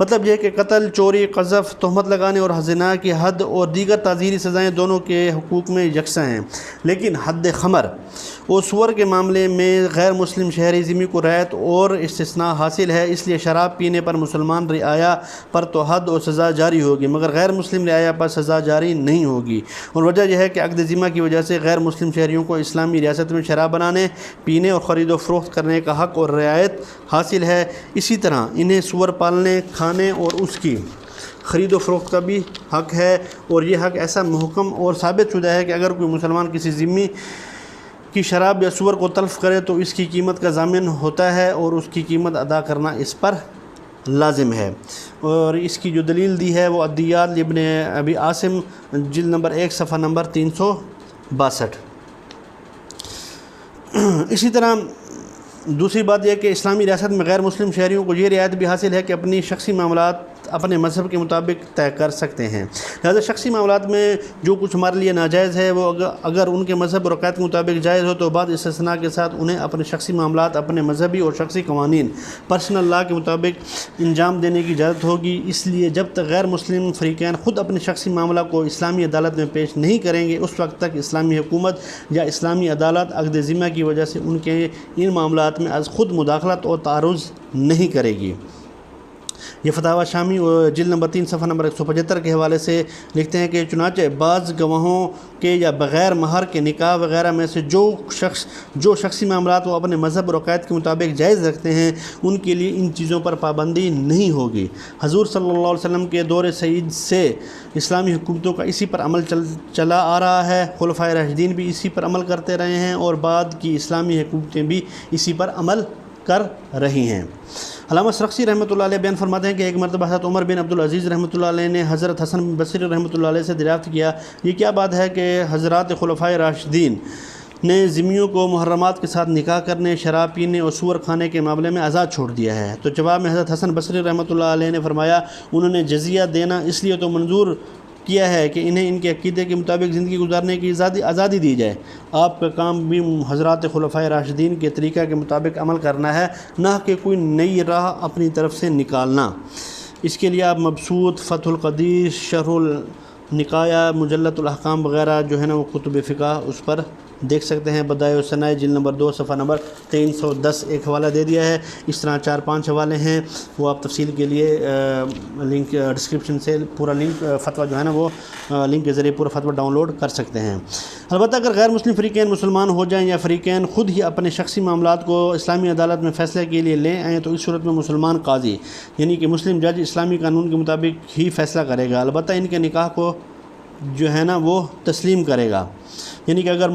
B: مطلب یہ کہ قتل، چوری، قذف، تہمت لگانے اور زنا کی حد اور دیگر تعزیری سزائیں دونوں کے حقوق میں یکساں ہیں، لیکن حد خمر اور سور کے معاملے میں غیر مسلم شہری ذمہ کو رعایت اور استثناء حاصل ہے۔ اس لیے شراب پینے پر مسلمان رعایا پر تو حد اور سزا جاری ہوگی مگر غیر مسلم رعایا پر سزا جاری نہیں ہوگی، اور وجہ یہ ہے کہ عقد ذمہ کی وجہ سے غیر مسلم شہریوں کو اسلامی ریاست میں شراب بنانے، پینے اور خرید و فروخت کرنے کا حق اور رعایت حاصل ہے۔ اسی طرح انہیں سور پالنے، کھانے اور اس کی خرید و فروخت کا بھی حق ہے، اور یہ حق ایسا محکم اور ثابت شدہ ہے کہ اگر کوئی مسلمان کسی ذمہ کی شراب یا سور کو تلف کرے تو اس کی قیمت کا ضامن ہوتا ہے اور اس کی قیمت ادا کرنا اس پر لازم ہے۔ اور اس کی جو دلیل دی ہے وہ عدیات ابن ابی عاصم جلد نمبر 1 صفحہ نمبر 362۔ اسی طرح دوسری بات یہ کہ اسلامی ریاست میں غیر مسلم شہریوں کو یہ رعایت بھی حاصل ہے کہ اپنی شخصی معاملات اپنے مذہب کے مطابق طے کر سکتے ہیں۔ لہذا شخصی معاملات میں جو کچھ ہمارے لیے ناجائز ہے وہ اگر ان کے مذہب اور عقائد کے مطابق جائز ہو تو بعد استثناء کے ساتھ انہیں اپنے شخصی معاملات اپنے مذہبی اور شخصی قوانین پرسنل لاء کے مطابق انجام دینے کی اجازت ہوگی۔ اس لیے جب تک غیر مسلم فریقین خود اپنے شخصی معاملہ کو اسلامی عدالت میں پیش نہیں کریں گے اس وقت تک اسلامی حکومت یا اسلامی عدالت عقد ذمہ کی وجہ سے ان کے ان معاملات میں از خود مداخلت اور تعرض نہیں کرے گی۔ یہ فتاوی شامی جلد نمبر 3 صفحہ نمبر 175 کے حوالے سے لکھتے ہیں کہ چنانچہ بعض گواہوں کے یا بغیر مہر کے نکاح وغیرہ میں سے جو شخصی معاملات وہ اپنے مذہب اور عقائد کے مطابق جائز رکھتے ہیں ان کے لیے ان چیزوں پر پابندی نہیں ہوگی۔ حضور صلی اللہ علیہ وسلم کے دور سعید سے اسلامی حکومتوں کا اسی پر عمل چلا آ رہا ہے، خلفائے راشدین بھی اسی پر عمل کرتے رہے ہیں اور بعد کی اسلامی حکومتیں بھی اسی پر عمل کر رہی ہیں۔ علامہ سرخسی رحمۃ اللہ علیہ بیان فرماتے ہیں کہ ایک مرتبہ حضرت عمر بن عبدالعزیز رحمۃ اللہ علیہ نے حضرت حسن بصری رحمۃ اللہ علیہ سے دریافت کیا، یہ کیا بات ہے کہ حضرات خلفائے راشدین نے ذمیوں کو محرمات کے ساتھ نکاح کرنے، شراب پینے اور سور کھانے کے معاملے میں آزاد چھوڑ دیا ہے؟ تو جواب میں حضرت حسن بصری رحمۃ اللہ علیہ نے فرمایا، انہوں نے جزیہ دینا اس لیے تو منظور کیا ہے کہ انہیں ان کے عقیدے کے مطابق زندگی گزارنے کی آزادی دی جائے۔ آپ کا کام بھی حضرات خلفائے راشدین کے طریقہ کے مطابق عمل کرنا ہے، نہ کہ کوئی نئی راہ اپنی طرف سے نکالنا۔ اس کے لیے آپ مبسوط، فتح القدیر، شرح النقایہ، مجلۃ الاحکام وغیرہ جو ہے نا وہ کتب فقہ اس پر دیکھ سکتے ہیں۔ بدائع الصنائع جلد نمبر 2 صفحہ نمبر 310 ایک حوالہ دے دیا ہے۔ اس طرح 4-5 حوالے ہیں، وہ آپ تفصیل کے لیے لنک ڈسکرپشن سے پورا لنک فتویٰ جو ہے نا وہ لنک کے ذریعے پورا فتویٰ ڈاؤن لوڈ کر سکتے ہیں۔ البتہ اگر غیر مسلم فریقین مسلمان ہو جائیں یا فریقین خود ہی اپنے شخصی معاملات کو اسلامی عدالت میں فیصلے کے لیے لے آئیں تو اس صورت میں مسلمان قاضی یعنی کہ مسلم جج اسلامی قانون کے مطابق ہی فیصلہ کرے گا، البتہ ان کے نکاح کو جو ہے نا وہ تسلیم کرے گا۔ یعنی کہ اگر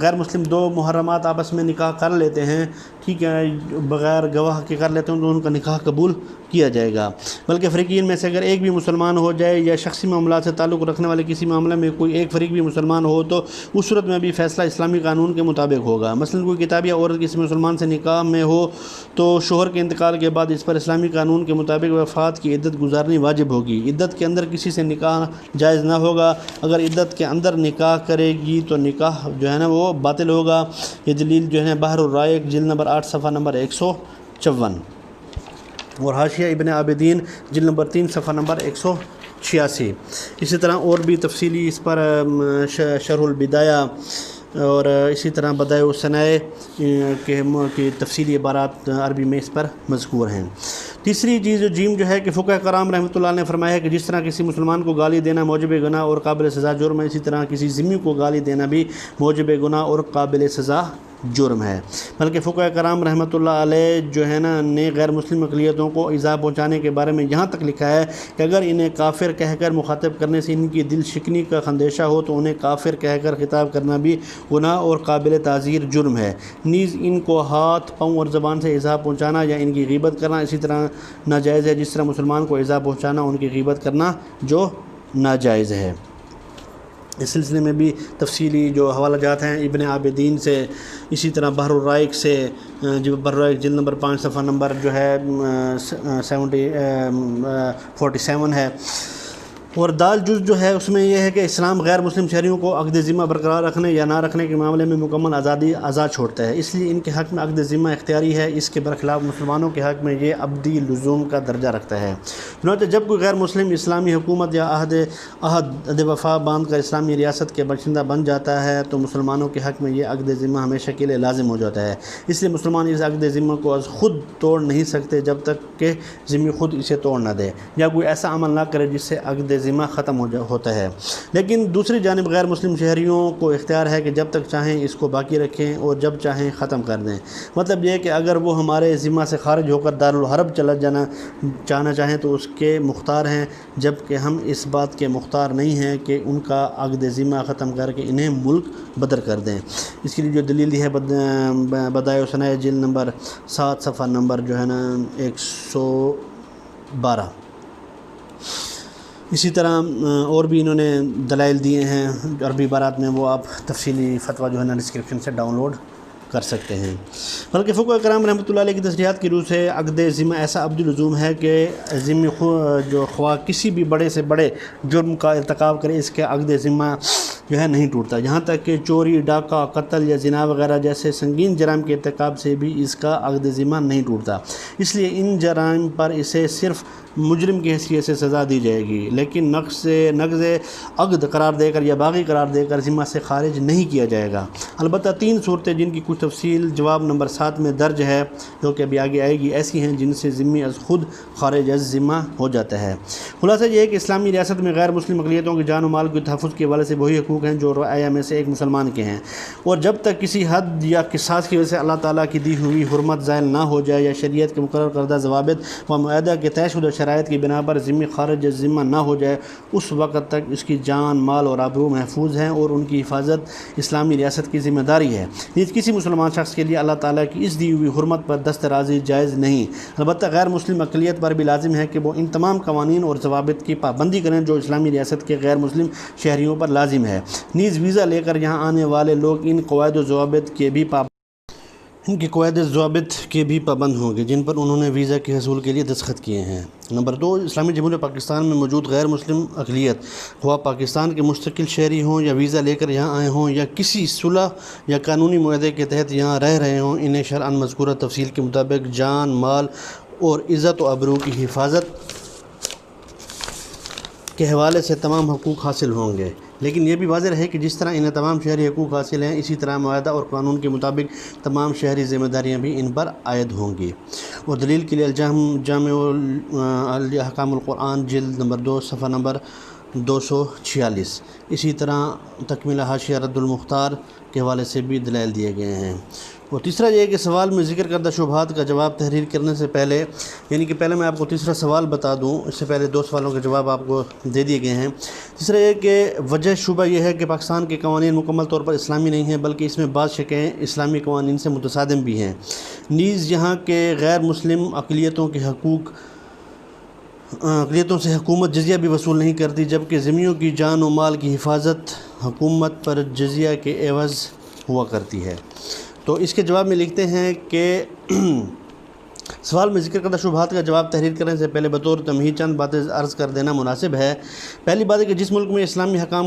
B: غیر مسلم 2 محرمات آپس میں نکاح کر لیتے ہیں، ٹھیک ہے، بغیر گواہ کے کر لیتے ہیں تو ان کا نکاح قبول کیا جائے گا۔ بلکہ فریقین میں سے اگر ایک بھی مسلمان ہو جائے یا شخصی معاملات سے تعلق رکھنے والے کسی معاملے میں کوئی ایک فریق بھی مسلمان ہو تو اس صورت میں بھی فیصلہ اسلامی قانون کے مطابق ہوگا۔ مثلا کوئی کتاب یا عورت کسی مسلمان سے نکاح میں ہو تو شوہر کے انتقال کے بعد اس پر اسلامی قانون کے مطابق وفات کی عدت گزارنی واجب ہوگی۔ عدت کے اندر کسی سے نکاح جائز نہ ہوگا، اگر عدت کے اندر نکاح کرے گی تو نکاح جو ہے نا وہ باطل ہوگا۔ یہ دلیل جو ہے بحر الرائق جلد نمبر 8 صفحہ نمبر 154 اور حاشیہ ابن عابدین جلد نمبر 3 صفحہ نمبر 186۔ اسی طرح اور بھی تفصیلی اس پر شرح البدایہ اور اسی طرح بدائع الصنائع کی تفصیلی عبارات عربی میں اس پر مذکور ہیں۔ تیسری چیز جیم جو ہے کہ فقہ کرام رحمۃ اللہ نے فرمایا ہے کہ جس طرح کسی مسلمان کو گالی دینا موجب گناہ اور قابل سزا جرم ہے، اسی طرح کسی ذمی کو گالی دینا بھی موجب گناہ اور قابل سزا جرم ہے۔ بلکہ فقہ کرام رحمۃ اللہ علیہ جو ہے نا نے غیر مسلم اقلیتوں کو ایذا پہنچانے کے بارے میں یہاں تک لکھا ہے کہ اگر انہیں کافر کہہ کر مخاطب کرنے سے ان کی دل شکنی کا خندیشہ ہو تو انہیں کافر کہہ کر خطاب کرنا بھی گناہ اور قابل تعزیر جرم ہے۔ نیز ان کو ہاتھ، پاؤں اور زبان سے ایذا پہنچانا یا ان کی غیبت کرنا اسی طرح ناجائز ہے جس طرح مسلمان کو ایذا پہنچانا ان کی غیبت کرنا جو ناجائز ہے۔ اس سلسلے میں بھی تفصیلی جو حوالہ جات ہیں ابن عابدین سے، اسی طرح بحر الرائق سے، جو بحر الرائق جلد نمبر 5 صفحہ نمبر جو ہے 47 ہے۔ اور دال جز جو ہے اس میں یہ ہے کہ اسلام غیر مسلم شہریوں کو عقد ذمہ برقرار رکھنے یا نہ رکھنے کے معاملے میں مکمل آزاد چھوڑتا ہے، اس لیے ان کے حق میں عقد ذمہ اختیاری ہے، اس کے برخلاف مسلمانوں کے حق میں یہ ابدی لزوم کا درجہ رکھتا ہے۔ چنانچہ جب کوئی غیر مسلم اسلامی حکومت یا عہد وفا باندھ کر اسلامی ریاست کے باشندہ بن جاتا ہے تو مسلمانوں کے حق میں یہ عقد ذمہ ہمیشہ کے لیے لازم ہو جاتا ہے، اس لیے مسلمان اس عقد ذمہ کو از خود توڑ نہیں سکتے جب تک کہ ذمہ خود اسے توڑ نہ دے یا کوئی ایسا عمل نہ کرے جس سے عقد ذمہ ختم ہوتا ہے۔ لیکن دوسری جانب غیر مسلم شہریوں کو اختیار ہے کہ جب تک چاہیں اس کو باقی رکھیں اور جب چاہیں ختم کر دیں۔ مطلب یہ کہ اگر وہ ہمارے ذمہ سے خارج ہو کر دارالحرب چلا جانا چاہیں تو اس کے مختار ہیں، جبکہ ہم اس بات کے مختار نہیں ہیں کہ ان کا عقد ذمہ ختم کر کے انہیں ملک بدر کر دیں۔ اس کے لیے جو دلیل ہے بدائع الصنائع جلد نمبر 7 صفحہ نمبر جو ہے نا 112۔ اسی طرح اور بھی انہوں نے دلائل دیے ہیں عربی عبارات میں، وہ آپ تفصیلی فتویٰ جو ہے نا ڈسکرپشن سے ڈاؤن لوڈ کر سکتے ہیں۔ بلکہ فقہ کرام رحمۃ اللہ علیہ کی تصریحات کی روح سے عقد ذمہ ایسا ابدی لزوم ہے کہ ذمہ جو خواہ کسی بھی بڑے سے بڑے جرم کا ارتکاب کرے اس کے عقد ذمہ جو ہے نہیں ٹوٹتا، یہاں تک کہ چوری، ڈاکہ، قتل یا زنا وغیرہ جیسے سنگین جرائم کے ارتکاب سے بھی اس کا عقد ذمہ نہیں ٹوٹتا۔ اس لیے ان جرائم پر اسے صرف مجرم کی حیثیت سے سزا دی جائے گی، لیکن نقض عقد قرار دے کر یا باغی قرار دے کر ذمہ سے خارج نہیں کیا جائے گا۔ البتہ 3 صورتیں جن کی کچھ تفصیل جواب نمبر 7 میں درج ہے جو کہ ابھی آگے آئے گی، ایسی ہیں جن سے ذمہ از خود خارج از ذمہ ہو جاتا ہے۔ خلاصہ یہ ہے کہ اسلامی ریاست میں غیر مسلم اقلیتوں کی جان و مال کے تحفظ کے حوالے سے وہی حقوق حقوق ہیں جو رعایا میں سے ایک مسلمان کے ہیں، اور جب تک کسی حد یا قصاص کی وجہ سے اللہ تعالیٰ کی دی ہوئی حرمت زائل نہ ہو جائے یا شریعت کے مقرر کردہ ضوابط و معاہدہ کے طے شدہ شرائط کی بنا پر ذمہ خارج ذمہ نہ ہو جائے، اس وقت تک اس کی جان، مال اور آبرو محفوظ ہیں اور ان کی حفاظت اسلامی ریاست کی ذمہ داری ہے۔ نیز کسی مسلمان شخص کے لیے اللہ تعالیٰ کی اس دی ہوئی حرمت پر دسترازی جائز نہیں، البتہ غیر مسلم اقلیت پر بھی لازم ہے کہ وہ ان تمام قوانین اور ضوابط کی پابندی کریں جو اسلامی ریاست کے غیر مسلم شہریوں پر لازم ہے۔ نیز ویزا لے کر یہاں آنے والے لوگ ان قواعد و ضوابط کے بھی پابند ہوں گے جن پر انہوں نے ویزا کے حصول کے لیے دستخط کیے ہیں۔ نمبر 2، اسلامی جمہوریہ پاکستان میں موجود غیر مسلم اقلیت، خواہ پاکستان کے مستقل شہری ہوں یا ویزا لے کر یہاں آئے ہوں یا کسی صلح یا قانونی معاہدے کے تحت یہاں رہ رہے ہوں، انہیں شرعاً مذکورہ تفصیل کے مطابق جان، مال اور عزت و آبرو کی حفاظت کے حوالے سے تمام حقوق حاصل ہوں گے، لیکن یہ بھی واضح ہے کہ جس طرح انہیں تمام شہری حقوق حاصل ہیں، اسی طرح معاہدہ اور قانون کے مطابق تمام شہری ذمہ داریاں بھی ان پر عائد ہوں گی۔ اور دلیل کے لیے جامع احکام القرآن جلد نمبر 2 صفحہ نمبر 246، اسی طرح تکملہ حاشیہ رد المختار کے حوالے سے بھی دلائل دیے گئے ہیں۔ اور تیسرا یہ ہے کہ سوال میں ذکر کردہ شبہات کا جواب تحریر کرنے سے پہلے، یعنی کہ پہلے میں آپ کو تیسرا سوال بتا دوں، اس سے پہلے 2 سوالوں کے جواب آپ کو دے دیے گئے ہیں۔ تیسرا یہ کہ وجہ شبہ یہ ہے کہ پاکستان کے قوانین مکمل طور پر اسلامی نہیں ہیں، بلکہ اس میں بعض شقیں اسلامی قوانین سے متصادم بھی ہیں۔ نیز یہاں کے غیر مسلم اقلیتوں سے حکومت جزیہ بھی وصول نہیں کرتی، جبکہ ذمیوں کی جان و مال کی حفاظت حکومت پر جزیہ کے عوض ہوا کرتی ہے۔ تو اس کے جواب میں لکھتے ہیں کہ سوال میں ذکر کردہ شبہات کا جواب تحریر کرنے سے پہلے بطور تمہید چند باتیں عرض کر دینا مناسب ہے۔ پہلی بات ہے کہ جس ملک میں اسلامی حکام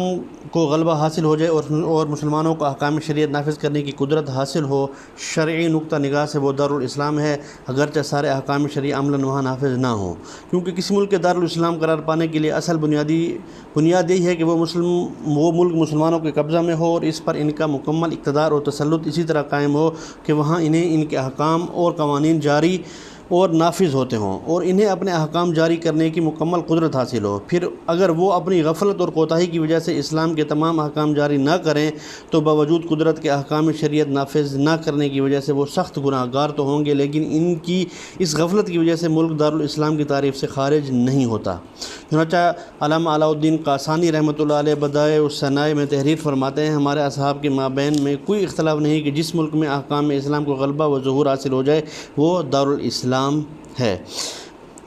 B: کو غلبہ حاصل ہو جائے اور مسلمانوں کو احکام شریعت نافذ کرنے کی قدرت حاصل ہو، شرعی نقطہ نگاہ سے وہ دارالاسلام ہے، اگرچہ سارے احکام شرعی عملاً وہاں نافذ نہ ہوں، کیونکہ کسی ملک کے دارالاسلام قرار پانے کے لیے اصل بنیاد یہی ہے کہ وہ ملک مسلمانوں کے قبضہ میں ہو اور اس پر ان کا مکمل اقتدار اور تسلط اسی طرح قائم ہو کہ وہاں انہیں ان کے احکام اور قوانین جاری اور نافذ ہوتے ہوں اور انہیں اپنے احکام جاری کرنے کی مکمل قدرت حاصل ہو۔ پھر اگر وہ اپنی غفلت اور کوتاہی کی وجہ سے اسلام کے تمام احکام جاری نہ کریں تو باوجود قدرت کے احکام شریعت نافذ نہ کرنے کی وجہ سے وہ سخت گناہ گار تو ہوں گے، لیکن ان کی اس غفلت کی وجہ سے ملک دارالاسلام کی تعریف سے خارج نہیں ہوتا۔ چنانچہ علامہ علاء الدین قاسانی رحمۃ اللہ علیہ بدائع الصنائع میں تحریر فرماتے ہیں، ہمارے اصحاب کے مابین میں کوئی اختلاف نہیں کہ جس ملک میں احکام اسلام کو غلبہ و ظہور حاصل ہو جائے وہ دارالاسلام ہے۔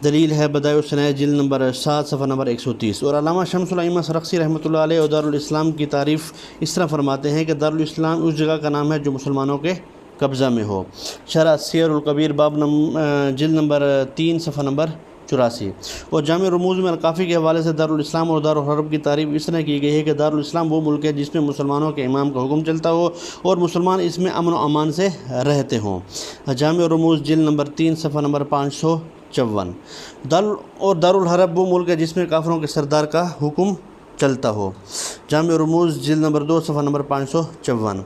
B: دلیل ہے بدائع الصنائع جلد نمبر 7 صفحہ نمبر 130۔ اور علامہ شمس الائمہ سرخسی رحمۃ اللہ علیہ اور دارالاسلام کی تعریف اس طرح فرماتے ہیں کہ دارالاسلام اس جگہ کا نام ہے جو مسلمانوں کے قبضہ میں ہو۔ شرح سیر الکبیر باب جلد نمبر 3 صفحہ نمبر 84۔ اور جامع رموز میں الکافی کے حوالے سے دارالاسلام اور دارالحرب کی تعریف اس طرح کی گئی ہے کہ دارالاسلام وہ ملک ہے جس میں مسلمانوں کے امام کا حکم چلتا ہو اور مسلمان اس میں امن و امان سے رہتے ہوں۔ جامع رموز جلد نمبر 3 صفحہ نمبر 554۔ اور دارالحرب وہ ملک ہے جس میں کافروں کے سردار کا حکم چلتا ہو۔ جامع رموز جلد نمبر 2 صفحہ نمبر 554۔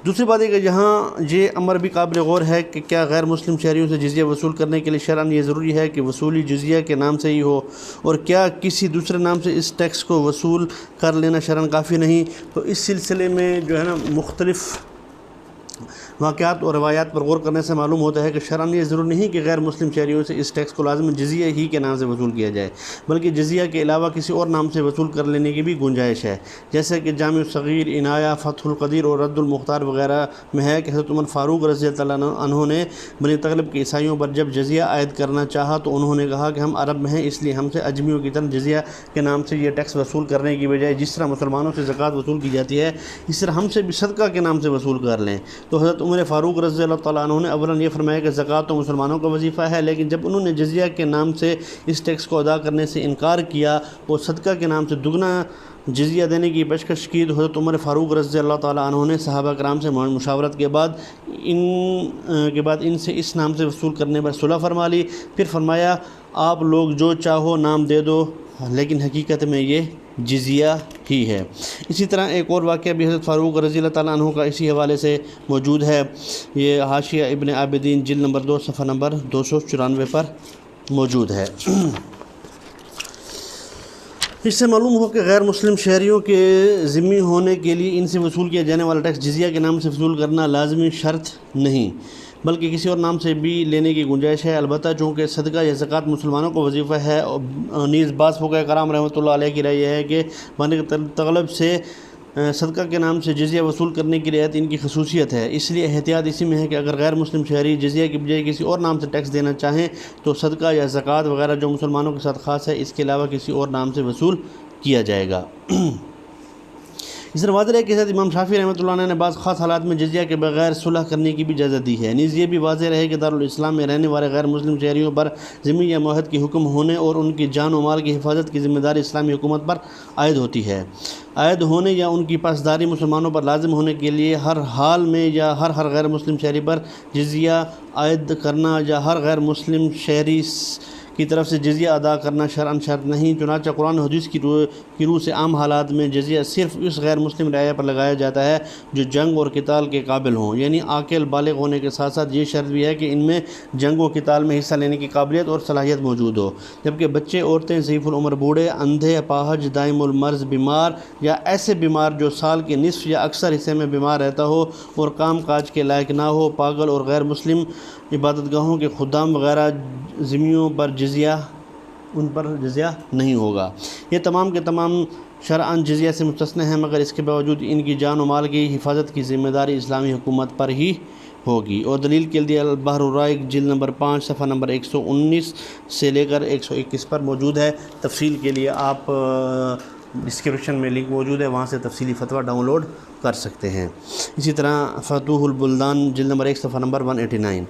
B: دوسری بات ہے کہ یہاں یہ امر بھی قابل غور ہے کہ کیا غیر مسلم شہریوں سے جزیہ وصول کرنے کے لیے شرعاً یہ ضروری ہے کہ وصولی جزیہ کے نام سے ہی ہو، اور کیا کسی دوسرے نام سے اس ٹیکس کو وصول کر لینا شرعاً کافی نہیں؟ تو اس سلسلے میں جو ہے نا مختلف واقعات اور روایات پر غور کرنے سے معلوم ہوتا ہے کہ شرعاً یہ ضروری نہیں کہ غیر مسلم شہریوں سے اس ٹیکس کو لازم جزیہ ہی کے نام سے وصول کیا جائے، بلکہ جزیہ کے علاوہ کسی اور نام سے وصول کر لینے کی بھی گنجائش ہے، جیسے کہ جامع صغیر، عنایہ، فتح القدیر اور رد المختار وغیرہ میں ہے کہ حضرت عمر فاروق رضی اللہ عنہ نے بنی تغلب کے عیسائیوں پر جب جزیہ عائد کرنا چاہا تو انہوں نے کہا کہ ہم عرب میں ہیں، اس لیے ہم سے اجمیوں کی طرح جزیہ کے نام سے یہ ٹیکس وصول کرنے کی بجائے جس طرح مسلمانوں سے زکوٰۃ وصول کی جاتی ہے اس طرح ہم سے بھی صدقہ کے نام سے وصول کر لیں۔ تو حضرت عمر فاروق رضی اللہ تعالیٰ عنہ نے اولاً یہ فرمایا کہ زکوٰۃ تو مسلمانوں کا وظیفہ ہے، لیکن جب انہوں نے جزیہ کے نام سے اس ٹیکس کو ادا کرنے سے انکار کیا اور صدقہ کے نام سے دگنا جزیہ دینے کی پیشکش کی تو حضرت عمر فاروق رضی اللہ تعالیٰ عنہ نے صحابہ کرام سے مشاورت کے بعد ان سے اس نام سے وصول کرنے پر صلح فرما لی۔ پھر فرمایا آپ لوگ جو چاہو نام دے دو، لیکن حقیقت میں یہ جزیہ ہی ہے۔ اسی طرح ایک اور واقعہ بھی حضرت فاروق رضی اللہ تعالیٰ عنہ کا اسی حوالے سے موجود ہے، یہ حاشیہ ابن عابدین جلد نمبر 2 صفحہ نمبر 294 پر موجود ہے۔ اس سے معلوم ہو کہ غیر مسلم شہریوں کے ذمہ ہونے کے لیے ان سے وصول کیا جانے والا ٹیکس جزیہ کے نام سے وصول کرنا لازمی شرط نہیں، بلکہ کسی اور نام سے بھی لینے کی گنجائش ہے۔ البتہ چونکہ صدقہ یا زکوٰۃ مسلمانوں کو وظیفہ ہے، اور نیز بعض فقہاء کرام رحمۃ اللہ علیہ کی رائے یہ ہے کہ بنی تغلب سے صدقہ کے نام سے جزیہ وصول کرنے کی رعایت ان کی خصوصیت ہے۔ اس لیے احتیاط اسی میں ہے کہ اگر غیر مسلم شہری جزیہ کی بجائے کسی اور نام سے ٹیکس دینا چاہیں تو صدقہ یا زکوٰۃ وغیرہ جو مسلمانوں کے ساتھ خاص ہے اس کے علاوہ کسی اور نام سے وصول کیا جائے گا۔ اس طرح واضح ہے کہ حضرت امام شافعی رحمۃ اللہ علیہ نے بعض خاص حالات میں جزیہ کے بغیر صلح کرنے کی بھی اجازت دی ہے۔ نیز یہ بھی واضح رہے کہ دارالاسلام میں رہنے والے غیر مسلم شہریوں پر ذمہ یا معاہد کے حکم ہونے اور ان کی جان و مال کی حفاظت کی ذمہ داری اسلامی حکومت پر عائد ہوتی ہے۔ عائد ہونے یا ان کی پاسداری مسلمانوں پر لازم ہونے کے لیے ہر حال میں یا ہر غیر مسلم شہری پر جزیہ عائد کرنا یا ہر غیر مسلم شہری کی طرف سے جزیہ ادا کرنا شرعاً شرط نہیں۔ چنانچہ قرآن و حدیث کی روح سے عام حالات میں جزیہ صرف اس غیر مسلم رعایا پر لگایا جاتا ہے جو جنگ اور قتال کے قابل ہوں، یعنی عاقل بالغ ہونے کے ساتھ ساتھ یہ شرط بھی ہے کہ ان میں جنگ و قتال میں حصہ لینے کی قابلیت اور صلاحیت موجود ہو، جبکہ بچے، عورتیں، ضعیف العمر، بوڑھے، اندھے، اپاہج، دائم المرض بیمار یا ایسے بیمار جو سال کے نصف یا اکثر حصے میں بیمار رہتا ہو اور کام کاج کے لائق نہ ہو، پاگل اور غیر مسلم عبادت گاہوں کے خدام وغیرہ ذمیوں پر ان پر جزیہ نہیں ہوگا۔ یہ تمام کے تمام شرعاً جزیہ سے مستثنی ہیں، مگر اس کے باوجود ان کی جان و مال کی حفاظت کی ذمہ داری اسلامی حکومت پر ہی ہوگی۔ اور دلیل کے لیے البحر الرائق جلد نمبر 5 صفحہ نمبر 119 سے لے کر 121 پر موجود ہے۔ تفصیل کے لیے آپ ڈسکرپشن میں لنک موجود ہے، وہاں سے تفصیلی فتویٰ ڈاؤن لوڈ کر سکتے ہیں۔ اسی طرح فتوح البلدان جلد نمبر 1 صفحہ نمبر 189۔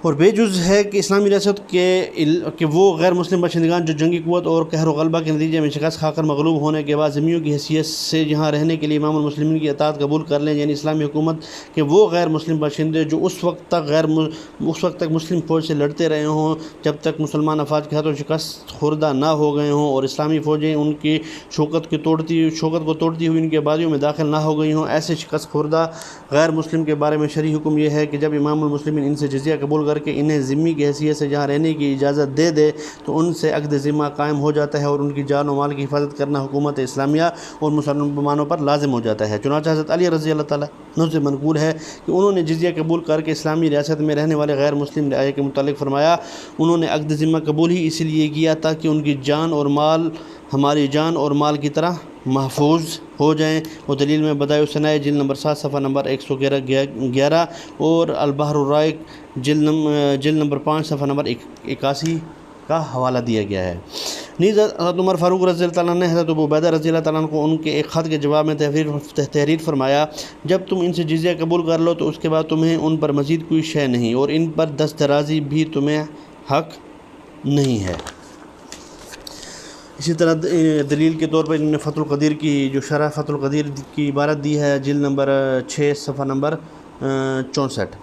B: اور بے جز ہے کہ اسلامی ریاست کہ وہ غیر مسلم باشندگان جو جنگی قوت اور قہر و غلبہ کے نتیجے میں شکست کھا کر مغلوب ہونے کے بعد ذمیوں کی حیثیت سے یہاں رہنے کے لیے امام المسلمین کی اطاعت قبول کر لیں، یعنی اسلامی حکومت کہ وہ غیر مسلم باشندے جو اس وقت تک مسلم فوج سے لڑتے رہے ہوں جب تک مسلمان افواج کے ہاتھوں شکست خوردہ نہ ہو گئے ہوں اور اسلامی فوجیں ان کی شوکت کو توڑتی ہوئی ان کے آبادیوں میں داخل نہ ہو گئی ہوں، ایسے شکست خوردہ غیر مسلم کے بارے میں شرعی حکم یہ ہے کہ جب امام المسلمین ان سے جزیہ قبول کر کے انہیں ذمی کی حیثیت سے جہاں رہنے کی اجازت دے دے تو ان سے عقد ذمہ قائم ہو جاتا ہے اور ان کی جان و مال کی حفاظت کرنا حکومت اسلامیہ اور مسلمانوں پر لازم ہو جاتا ہے۔ چنانچہ حضرت علی رضی اللہ تعالیٰ عنہ سے منقول ہے کہ انہوں نے جزیہ قبول کر کے اسلامی ریاست میں رہنے والے غیر مسلم رعایا کے متعلق فرمایا، انہوں نے عقد ذمہ قبول ہی اس لیے کیا تاکہ ان کی جان اور مال ہماری جان اور مال کی طرح محفوظ ہو جائیں۔ اور دلیل میں بدائع ثنائے جلد نمبر 7 صفحہ نمبر 111 اور البحر الرائق جلد نمبر 5 صفحہ نمبر 81 کا حوالہ دیا گیا ہے۔ نیز حضرت عمر فاروق رضی اللہ تعالیٰ نے حضرت ابو عبیدہ رضی اللہ تعالیٰ کو ان کے ایک خط کے جواب میں تحریر فرمایا، جب تم ان سے جزیہ قبول کر لو تو اس کے بعد تمہیں ان پر مزید کوئی شے نہیں اور ان پر دست درازی بھی تمہیں حق نہیں ہے۔ اسی طرح دلیل کے طور پر انہوں نے فتح القدیر کی جو شرح فتح القدیر کی عبارت دی ہے جلد نمبر 6 صفحہ نمبر 64۔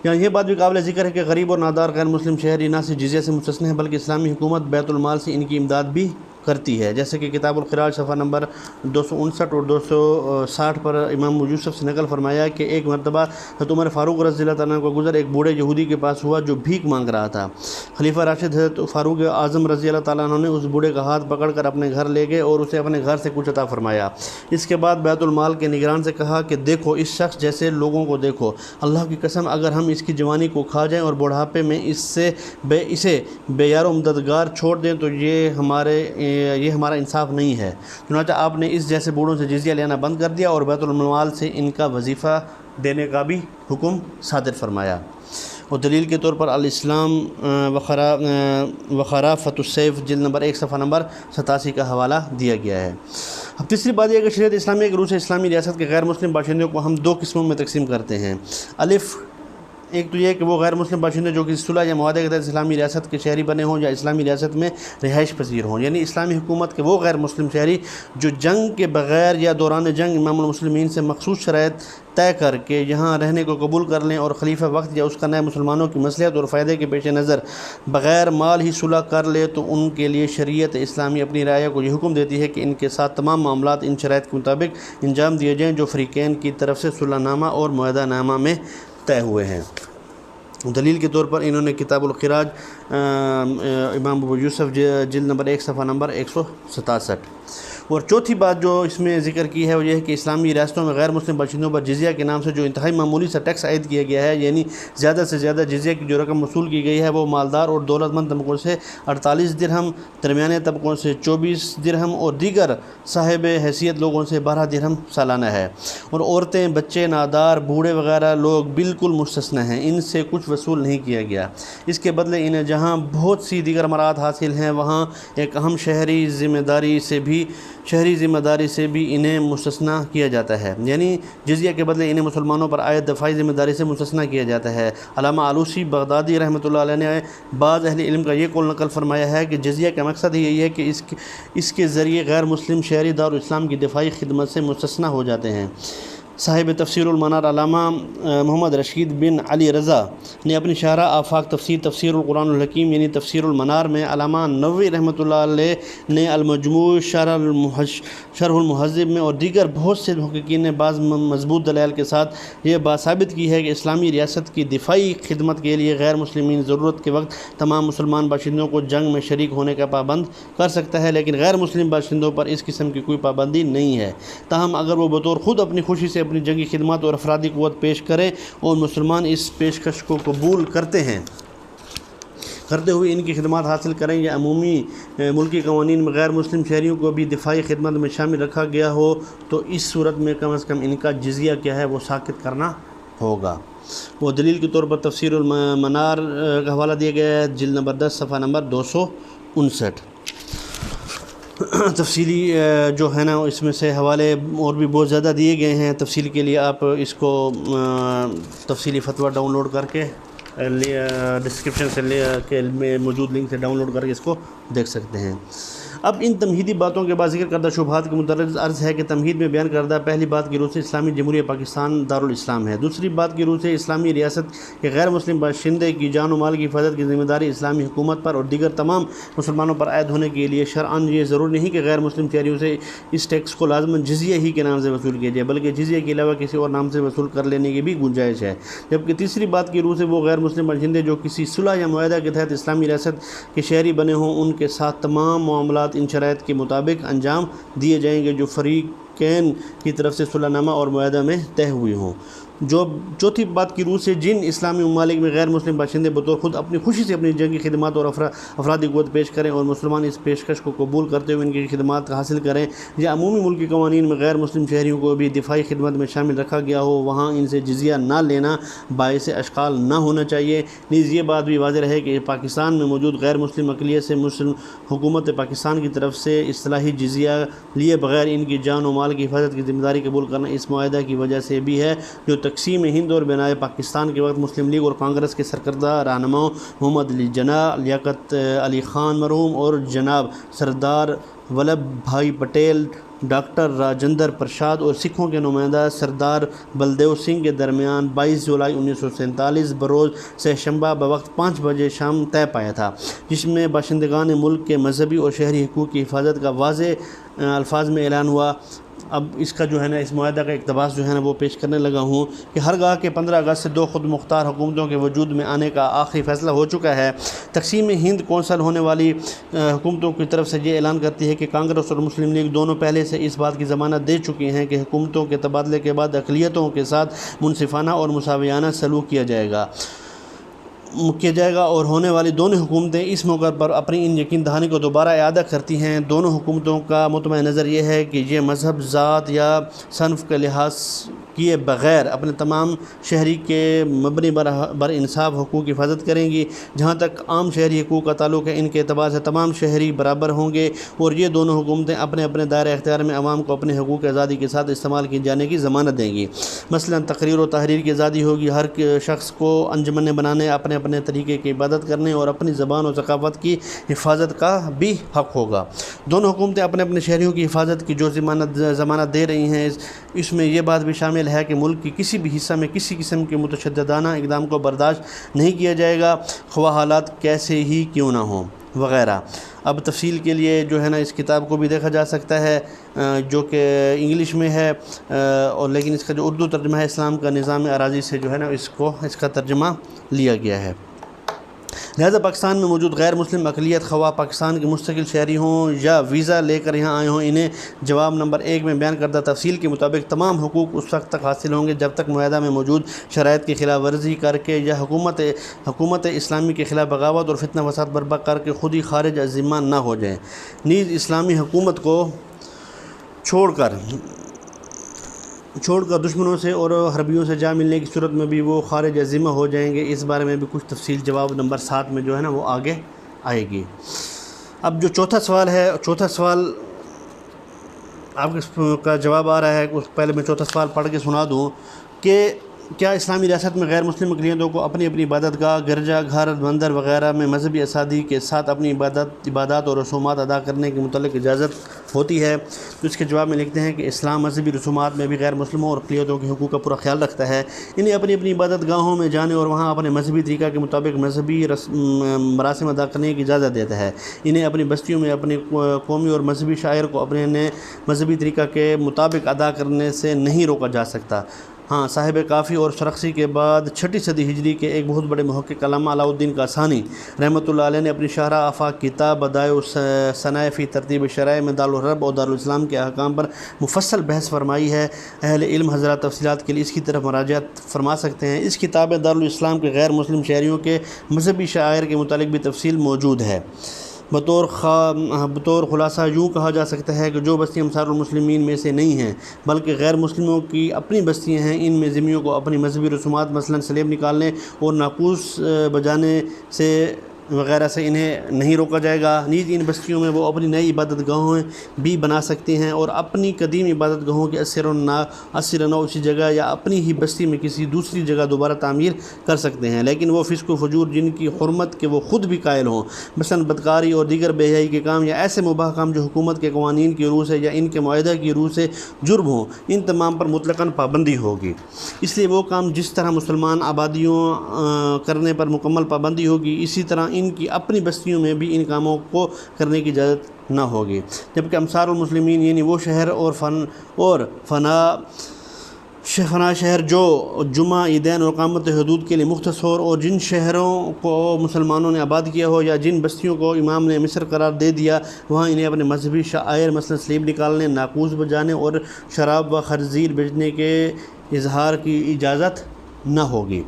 B: یہاں یہ بات بھی قابل ذکر ہے کہ غریب اور نادار غیر مسلم شہری نہ صرف جزیہ سے مستثنی ہیں بلکہ اسلامی حکومت بیت المال سے ان کی امداد بھی کرتی ہے، جیسے کہ کتاب الخراج صفحہ نمبر 259 اور 260 پر امام ابو یوسف سے نقل فرمایا کہ ایک مرتبہ حضرت عمر فاروق رضی اللہ تعالیٰ کو گزر ایک بوڑھے یہودی کے پاس ہوا جو بھیک مانگ رہا تھا۔ خلیفہ راشد حضرت فاروق اعظم رضی اللہ تعالیٰ عنہ نے اس بوڑھے کا ہاتھ پکڑ کر اپنے گھر لے گئے اور اسے اپنے گھر سے کچھ عطا فرمایا۔ اس کے بعد بیت المال کے نگران سے کہا کہ دیکھو اس شخص جیسے لوگوں کو دیکھو، اللہ کی قسم اگر ہم اس کی جوانی کو کھا جائیں اور بڑھاپے میں اسے بے یار و مددگار چھوڑ دیں تو یہ ہمارا انصاف نہیں ہے۔ چنانچہ آپ نے اس جیسے بوڑھوں سے جزیہ لینا بند کر دیا اور بیت المال سے ان کا وظیفہ دینے کا بھی حکم صادر فرمایا۔ اور دلیل کے طور پر الاسلام وخرافۃ السیف جلد نمبر 1 صفحہ نمبر 87 کا حوالہ دیا گیا ہے۔ اب تیسری بات یہ ہے کہ شریعت اسلامیہ کے روح سے اسلامی ریاست کے غیر مسلم باشندوں کو ہم 2 قسموں میں تقسیم کرتے ہیں۔ ایک تو یہ کہ وہ غیر مسلم باشندے جو کہ صلح یا معاہدے کے تحت اسلامی ریاست کے شہری بنے ہوں یا اسلامی ریاست میں رہائش پذیر ہوں، یعنی اسلامی حکومت کے وہ غیر مسلم شہری جو جنگ کے بغیر یا دوران جنگ امام المسلمین سے مخصوص شرائط طے کر کے یہاں رہنے کو قبول کر لیں اور خلیفہ وقت یا اس کا نائب مسلمانوں کی مصلحت اور فائدے کے پیش نظر بغیر مال ہی صلح کر لے، تو ان کے لیے شریعت اسلامی اپنی رعایا کو یہ حکم دیتی ہے کہ ان کے ساتھ تمام معاملات ان شرائط کے مطابق انجام دیے جائیں جو فریقین کی طرف سے صلح نامہ اور معاہدہ نامہ میں طے ہوئے ہیں۔ دلیل کے طور پر انہوں نے کتاب الخراج امام ابو یوسف جلد نمبر 1 صفحہ نمبر 167۔ اور چوتھی بات جو اس میں ذکر کی ہے وہ یہ ہے کہ اسلامی ریاستوں میں غیر مسلم باشندوں پر جزیہ کے نام سے جو انتہائی معمولی سا ٹیکس عائد کیا گیا ہے، یعنی زیادہ سے زیادہ جزیہ کی جو رقم وصول کی گئی ہے وہ مالدار اور دولت مند طبقوں سے 48 درہم، درمیانے طبقوں سے 24 درہم اور دیگر صاحب حیثیت لوگوں سے 12 درہم سالانہ ہے۔ اور عورتیں، بچے، نادار، بوڑھے وغیرہ لوگ بالکل مستثنی ہیں، ان سے کچھ وصول نہیں کیا گیا۔ اس کے بدلے انہیں جہاں بہت سی دیگر مراعات حاصل ہیں وہاں ایک اہم شہری ذمہ داری سے بھی انہیں مستثنی کیا جاتا ہے، یعنی جزیہ کے بدلے انہیں مسلمانوں پر عائد دفاعی ذمہ داری سے مستثنی کیا جاتا ہے۔ علامہ آلوسی بغدادی رحمۃ اللہ علیہ نے بعض اہل علم کا یہ قول نقل فرمایا ہے کہ جزیہ کا مقصد ہی یہی ہے کہ اس کے ذریعے غیر مسلم شہری دارالاسلام کی دفاعی خدمت سے مستثنی ہو جاتے ہیں۔ صاحب تفسیر المنار علامہ محمد رشید بن علی رضا نے اپنی شرح آفاق تفسیر القرآن الحکیم یعنی تفسیر المنار میں علامہ نووی رحمۃ اللہ علیہ نے المجموع شرح المہذب میں اور دیگر بہت سے محققین نے بعض مضبوط دلائل کے ساتھ یہ بات ثابت کی ہے کہ اسلامی ریاست کی دفاعی خدمت کے لیے غیر مسلمین ضرورت کے وقت تمام مسلمان باشندوں کو جنگ میں شریک ہونے کا پابند کر سکتا ہے، لیکن غیر مسلم باشندوں پر اس قسم کی کوئی پابندی نہیں ہے۔ تاہم اگر وہ بطور خود اپنی خوشی سے اپنی جنگی خدمات اور افرادی قوت پیش کریں اور مسلمان اس پیشکش کو قبول کرتے ہوئے ان کی خدمات حاصل کریں یا عمومی ملکی قوانین میں غیر مسلم شہریوں کو بھی دفاعی خدمت میں شامل رکھا گیا ہو تو اس صورت میں کم از کم ان کا جزیہ کیا ہے وہ ساقط کرنا ہوگا۔ وہ دلیل کے طور پر تفسیر المنار کا حوالہ دیا گیا ہے، جلد نمبر 10 صفحہ نمبر 259۔ تفصیلی جو ہے نا اس میں سے حوالے اور بھی بہت زیادہ دیے گئے ہیں، تفصیل کے لیے آپ اس کو تفصیلی فتویٰ ڈاؤن لوڈ کر کے ڈسکرپشن سے میں موجود لنک سے ڈاؤن لوڈ کر کے اس کو دیکھ سکتے ہیں۔ اب ان تمہیدی باتوں کے بعد ذکر کردہ شبہات کے متعلق عرض ہے کہ تمہید میں بیان کردہ پہلی بات کی روح سے اسلامی جمہوریہ پاکستان دارالاسلام ہے۔ دوسری بات کی روح سے اسلامی ریاست کے غیر مسلم باشندے کی جان و مال کی حفاظت کی ذمہ داری اسلامی حکومت پر اور دیگر تمام مسلمانوں پر عائد ہونے کے لیے شرعاً یہ ضروری نہیں کہ غیر مسلم شہریوں سے اس ٹیکس کو لازماً جزیہ ہی کے نام سے وصول کیا جائے، بلکہ جزیہ کے علاوہ کسی اور نام سے وصول کر لینے کی بھی گنجائش ہے۔ جبکہ تیسری بات کی روح سے وہ غیر مسلم باشندے جو کسی صلح یا معاہدہ کے تحت اسلامی ریاست کے شہری بنے ہوں ان کے ساتھ تمام معاملات ان شرائط کے مطابق انجام دیے جائیں گے جو فریقین کی طرف سے صلح نامہ اور معاہدہ میں طے ہوئے ہوں۔ جو چوتھی بات کی روح سے جن اسلامی ممالک میں غیر مسلم باشندے بطور خود اپنی خوشی سے اپنی جنگی خدمات اور افرادی قوت پیش کریں اور مسلمان اس پیشکش کو قبول کرتے ہوئے ان کی خدمات حاصل کریں یا عمومی ملکی قوانین میں غیر مسلم شہریوں کو بھی دفاعی خدمت میں شامل رکھا گیا ہو وہاں ان سے جزیہ نہ لینا باعث اشغال نہ ہونا چاہیے۔ نیز یہ بات بھی واضح رہے کہ پاکستان میں موجود غیر مسلم اقلیت سے مسلم حکومت پاکستان کی طرف سے اصطلاحی جزیہ لیے بغیر ان کی جان و مال کی حفاظت کی ذمہ داری قبول کرنا اس معاہدہ کی وجہ سے بھی ہے جو تقسیم ہند اور بنائے پاکستان کے وقت مسلم لیگ اور کانگریس کے سرکردہ رہنماؤں محمد علی جناح، لیاقت علی خان مرحوم اور جناب سردار ولبھ بھائی پٹیل، ڈاکٹر راجندر پرساد اور سکھوں کے نمائندہ سردار بلدیو سنگھ کے درمیان 22 جولائی 1947 بروز سہشنبہ بوقت 5 بجے شام طے پایا تھا، جس میں باشندگان ملک کے مذہبی اور شہری حقوق کی حفاظت کا واضح الفاظ میں اعلان ہوا۔ اب اس کا جو ہے نا اس معاہدہ کا اقتباس جو ہے نا وہ پیش کرنے لگا ہوں کہ ہرگاہ کے 15 اگست سے 2 خود مختار حکومتوں کے وجود میں آنے کا آخری فیصلہ ہو چکا ہے۔ تقسیم ہند کونسل ہونے والی حکومتوں کی طرف سے یہ اعلان کرتی ہے کہ کانگریس اور مسلم لیگ دونوں پہلے سے اس بات کی ضمانت دے چکی ہیں کہ حکومتوں کے تبادلے کے بعد اقلیتوں کے ساتھ منصفانہ اور مساویانہ سلوک کیا جائے گا اور ہونے والی دونوں حکومتیں اس موقع پر اپنی ان یقین دہانی کو دوبارہ اعادہ کرتی ہیں۔ دونوں حکومتوں کا مطمع نظر یہ ہے کہ یہ مذہب، ذات یا صنف کا لحاظ کیے بغیر اپنے تمام شہری کے مبنی بر انصاف حقوق کی حفاظت کریں گی۔ جہاں تک عام شہری حقوق کا تعلق ہے ان کے اعتبار سے تمام شہری برابر ہوں گے اور یہ دونوں حکومتیں اپنے اپنے دائرہ اختیار میں عوام کو اپنے حقوق آزادی کے ساتھ استعمال کیے جانے کی ضمانت دیں گی۔ مثلا تقریر و تحریر کی آزادی ہوگی، ہر شخص کو انجمنیں بنانے، اپنے اپنے طریقے کی عبادت کرنے اور اپنی زبان اور ثقافت کی حفاظت کا بھی حق ہوگا۔ دونوں حکومتیں اپنے اپنے شہریوں کی حفاظت کی جو ضمانت دے رہی ہیں اس میں یہ بات بھی شامل ہے کہ ملک کی کسی بھی حصہ میں کسی قسم کے متشددانہ اقدام کو برداشت نہیں کیا جائے گا، خواہ حالات کیسے ہی کیوں نہ ہوں وغیرہ۔ اب تفصیل کے لیے جو ہے نا اس کتاب کو بھی دیکھا جا سکتا ہے جو کہ انگلش میں ہے اور لیکن اس کا جو اردو ترجمہ ہے اسلام کا نظام اراضی سے جو ہے نا اس کا ترجمہ لیا گیا ہے۔ لہذا پاکستان میں موجود غیر مسلم اقلیت خواہ پاکستان کے مستقل شہری ہوں یا ویزا لے کر یہاں آئے ہوں، انہیں جواب نمبر 1 میں بیان کردہ تفصیل کے مطابق تمام حقوق اس وقت تک حاصل ہوں گے جب تک معاہدہ میں موجود شرائط کی خلاف ورزی کر کے یا حکومت اسلامی کے خلاف بغاوت اور فتنہ فساد برپا کر کے خود ہی خارج از ذمہ نہ ہو جائیں۔ نیز اسلامی حکومت کو چھوڑ کر دشمنوں سے اور حربیوں سے جا ملنے کی صورت میں بھی وہ خارج ذمہ ہو جائیں گے۔ اس بارے میں بھی کچھ تفصیل جواب نمبر 7 میں جو ہے نا وہ آگے آئے گی۔ اب جو چوتھا سوال ہے، چوتھا سوال آپ کا جواب آ رہا ہے، پہلے میں چوتھا سوال پڑھ کے سنا دوں کہ کیا اسلامی ریاست میں غیر مسلم اقلیتوں کو اپنی عبادت گاہ، گرجا گھر، مندر وغیرہ میں مذہبی اسادی کے ساتھ اپنی عبادات اور رسومات ادا کرنے کے متعلق اجازت ہوتی ہے؟ تو اس کے جواب میں لکھتے ہیں کہ اسلام مذہبی رسومات میں بھی غیر مسلموں اور اقلیتوں کے حقوق کا پورا خیال رکھتا ہے۔ انہیں اپنی عبادت گاہوں میں جانے اور وہاں اپنے مذہبی طریقہ کے مطابق مذہبی مراسم ادا کرنے کی اجازت دیتا ہے۔ انہیں اپنی بستیوں میں اپنے قومی اور مذہبی شاعر کو اپنے مذہبی طریقہ کے مطابق ادا کرنے سے نہیں روکا جا سکتا۔ ہاں، صاحب کافی اور سرخسی کے بعد 6 صدی ہجری کے ایک بہت بڑے محقق علامہ علاء الدین کاسانی رحمۃ اللہ علیہ نے اپنی شاہراہ آفاق کتاب بدائع الصنائع فی ترتیب شرائع میں دارالحرب اور دارالاسلام کے احکام پر مفصل بحث فرمائی ہے۔ اہل علم حضرات تفصیلات کے لیے اس کی طرف مراجعت فرما سکتے ہیں۔ اس کتاب میں دارالاسلام کے غیر مسلم شہریوں کے مذہبی شعائر کے متعلق بھی تفصیل موجود ہے۔ بطور خلاصہ یوں کہا جا سکتا ہے کہ جو بستیاں امثال المسلمین میں سے نہیں ہیں بلکہ غیر مسلموں کی اپنی بستیاں ہیں، ان میں ذمیوں کو اپنی مذہبی رسومات مثلا سلیب نکالنے اور ناقوس بجانے سے وغیرہ سے انہیں نہیں روکا جائے گا۔ نیز ان بستیوں میں وہ اپنی نئی عبادت گاہیں بھی بنا سکتے ہیں اور اپنی قدیم عبادت گاہوں کے اثر و نو اسی جگہ یا اپنی ہی بستی میں کسی دوسری جگہ دوبارہ تعمیر کر سکتے ہیں، لیکن وہ فسق و فجور جن کی حرمت کے وہ خود بھی قائل ہوں، مثلا بدکاری اور دیگر بے حیائی کے کام یا ایسے مباح کام جو حکومت کے قوانین کی روح سے یا ان کے معاہدہ کی روح سے جرم ہوں، ان تمام پر مطلقاً پابندی ہوگی۔ اس لیے وہ کام جس طرح مسلمان آبادیوں کرنے پر مکمل پابندی ہوگی، اسی طرح ان کی اپنی بستیوں میں بھی ان کاموں کو کرنے کی اجازت نہ ہوگی۔ جبکہ امثال المسلمین یعنی وہ شہر اور فنا شہر جو جمعہ، عیدین اور اقامت حدود کے لیے مختص ہو اور جن شہروں کو مسلمانوں نے آباد کیا ہو یا جن بستیوں کو امام نے مصر قرار دے دیا، وہاں انہیں اپنے مذہبی شعائر مثلا سلیب نکالنے، ناقوس بجانے اور شراب و خنزیر بیچنے کے اظہار کی اجازت نہ ہوگی۔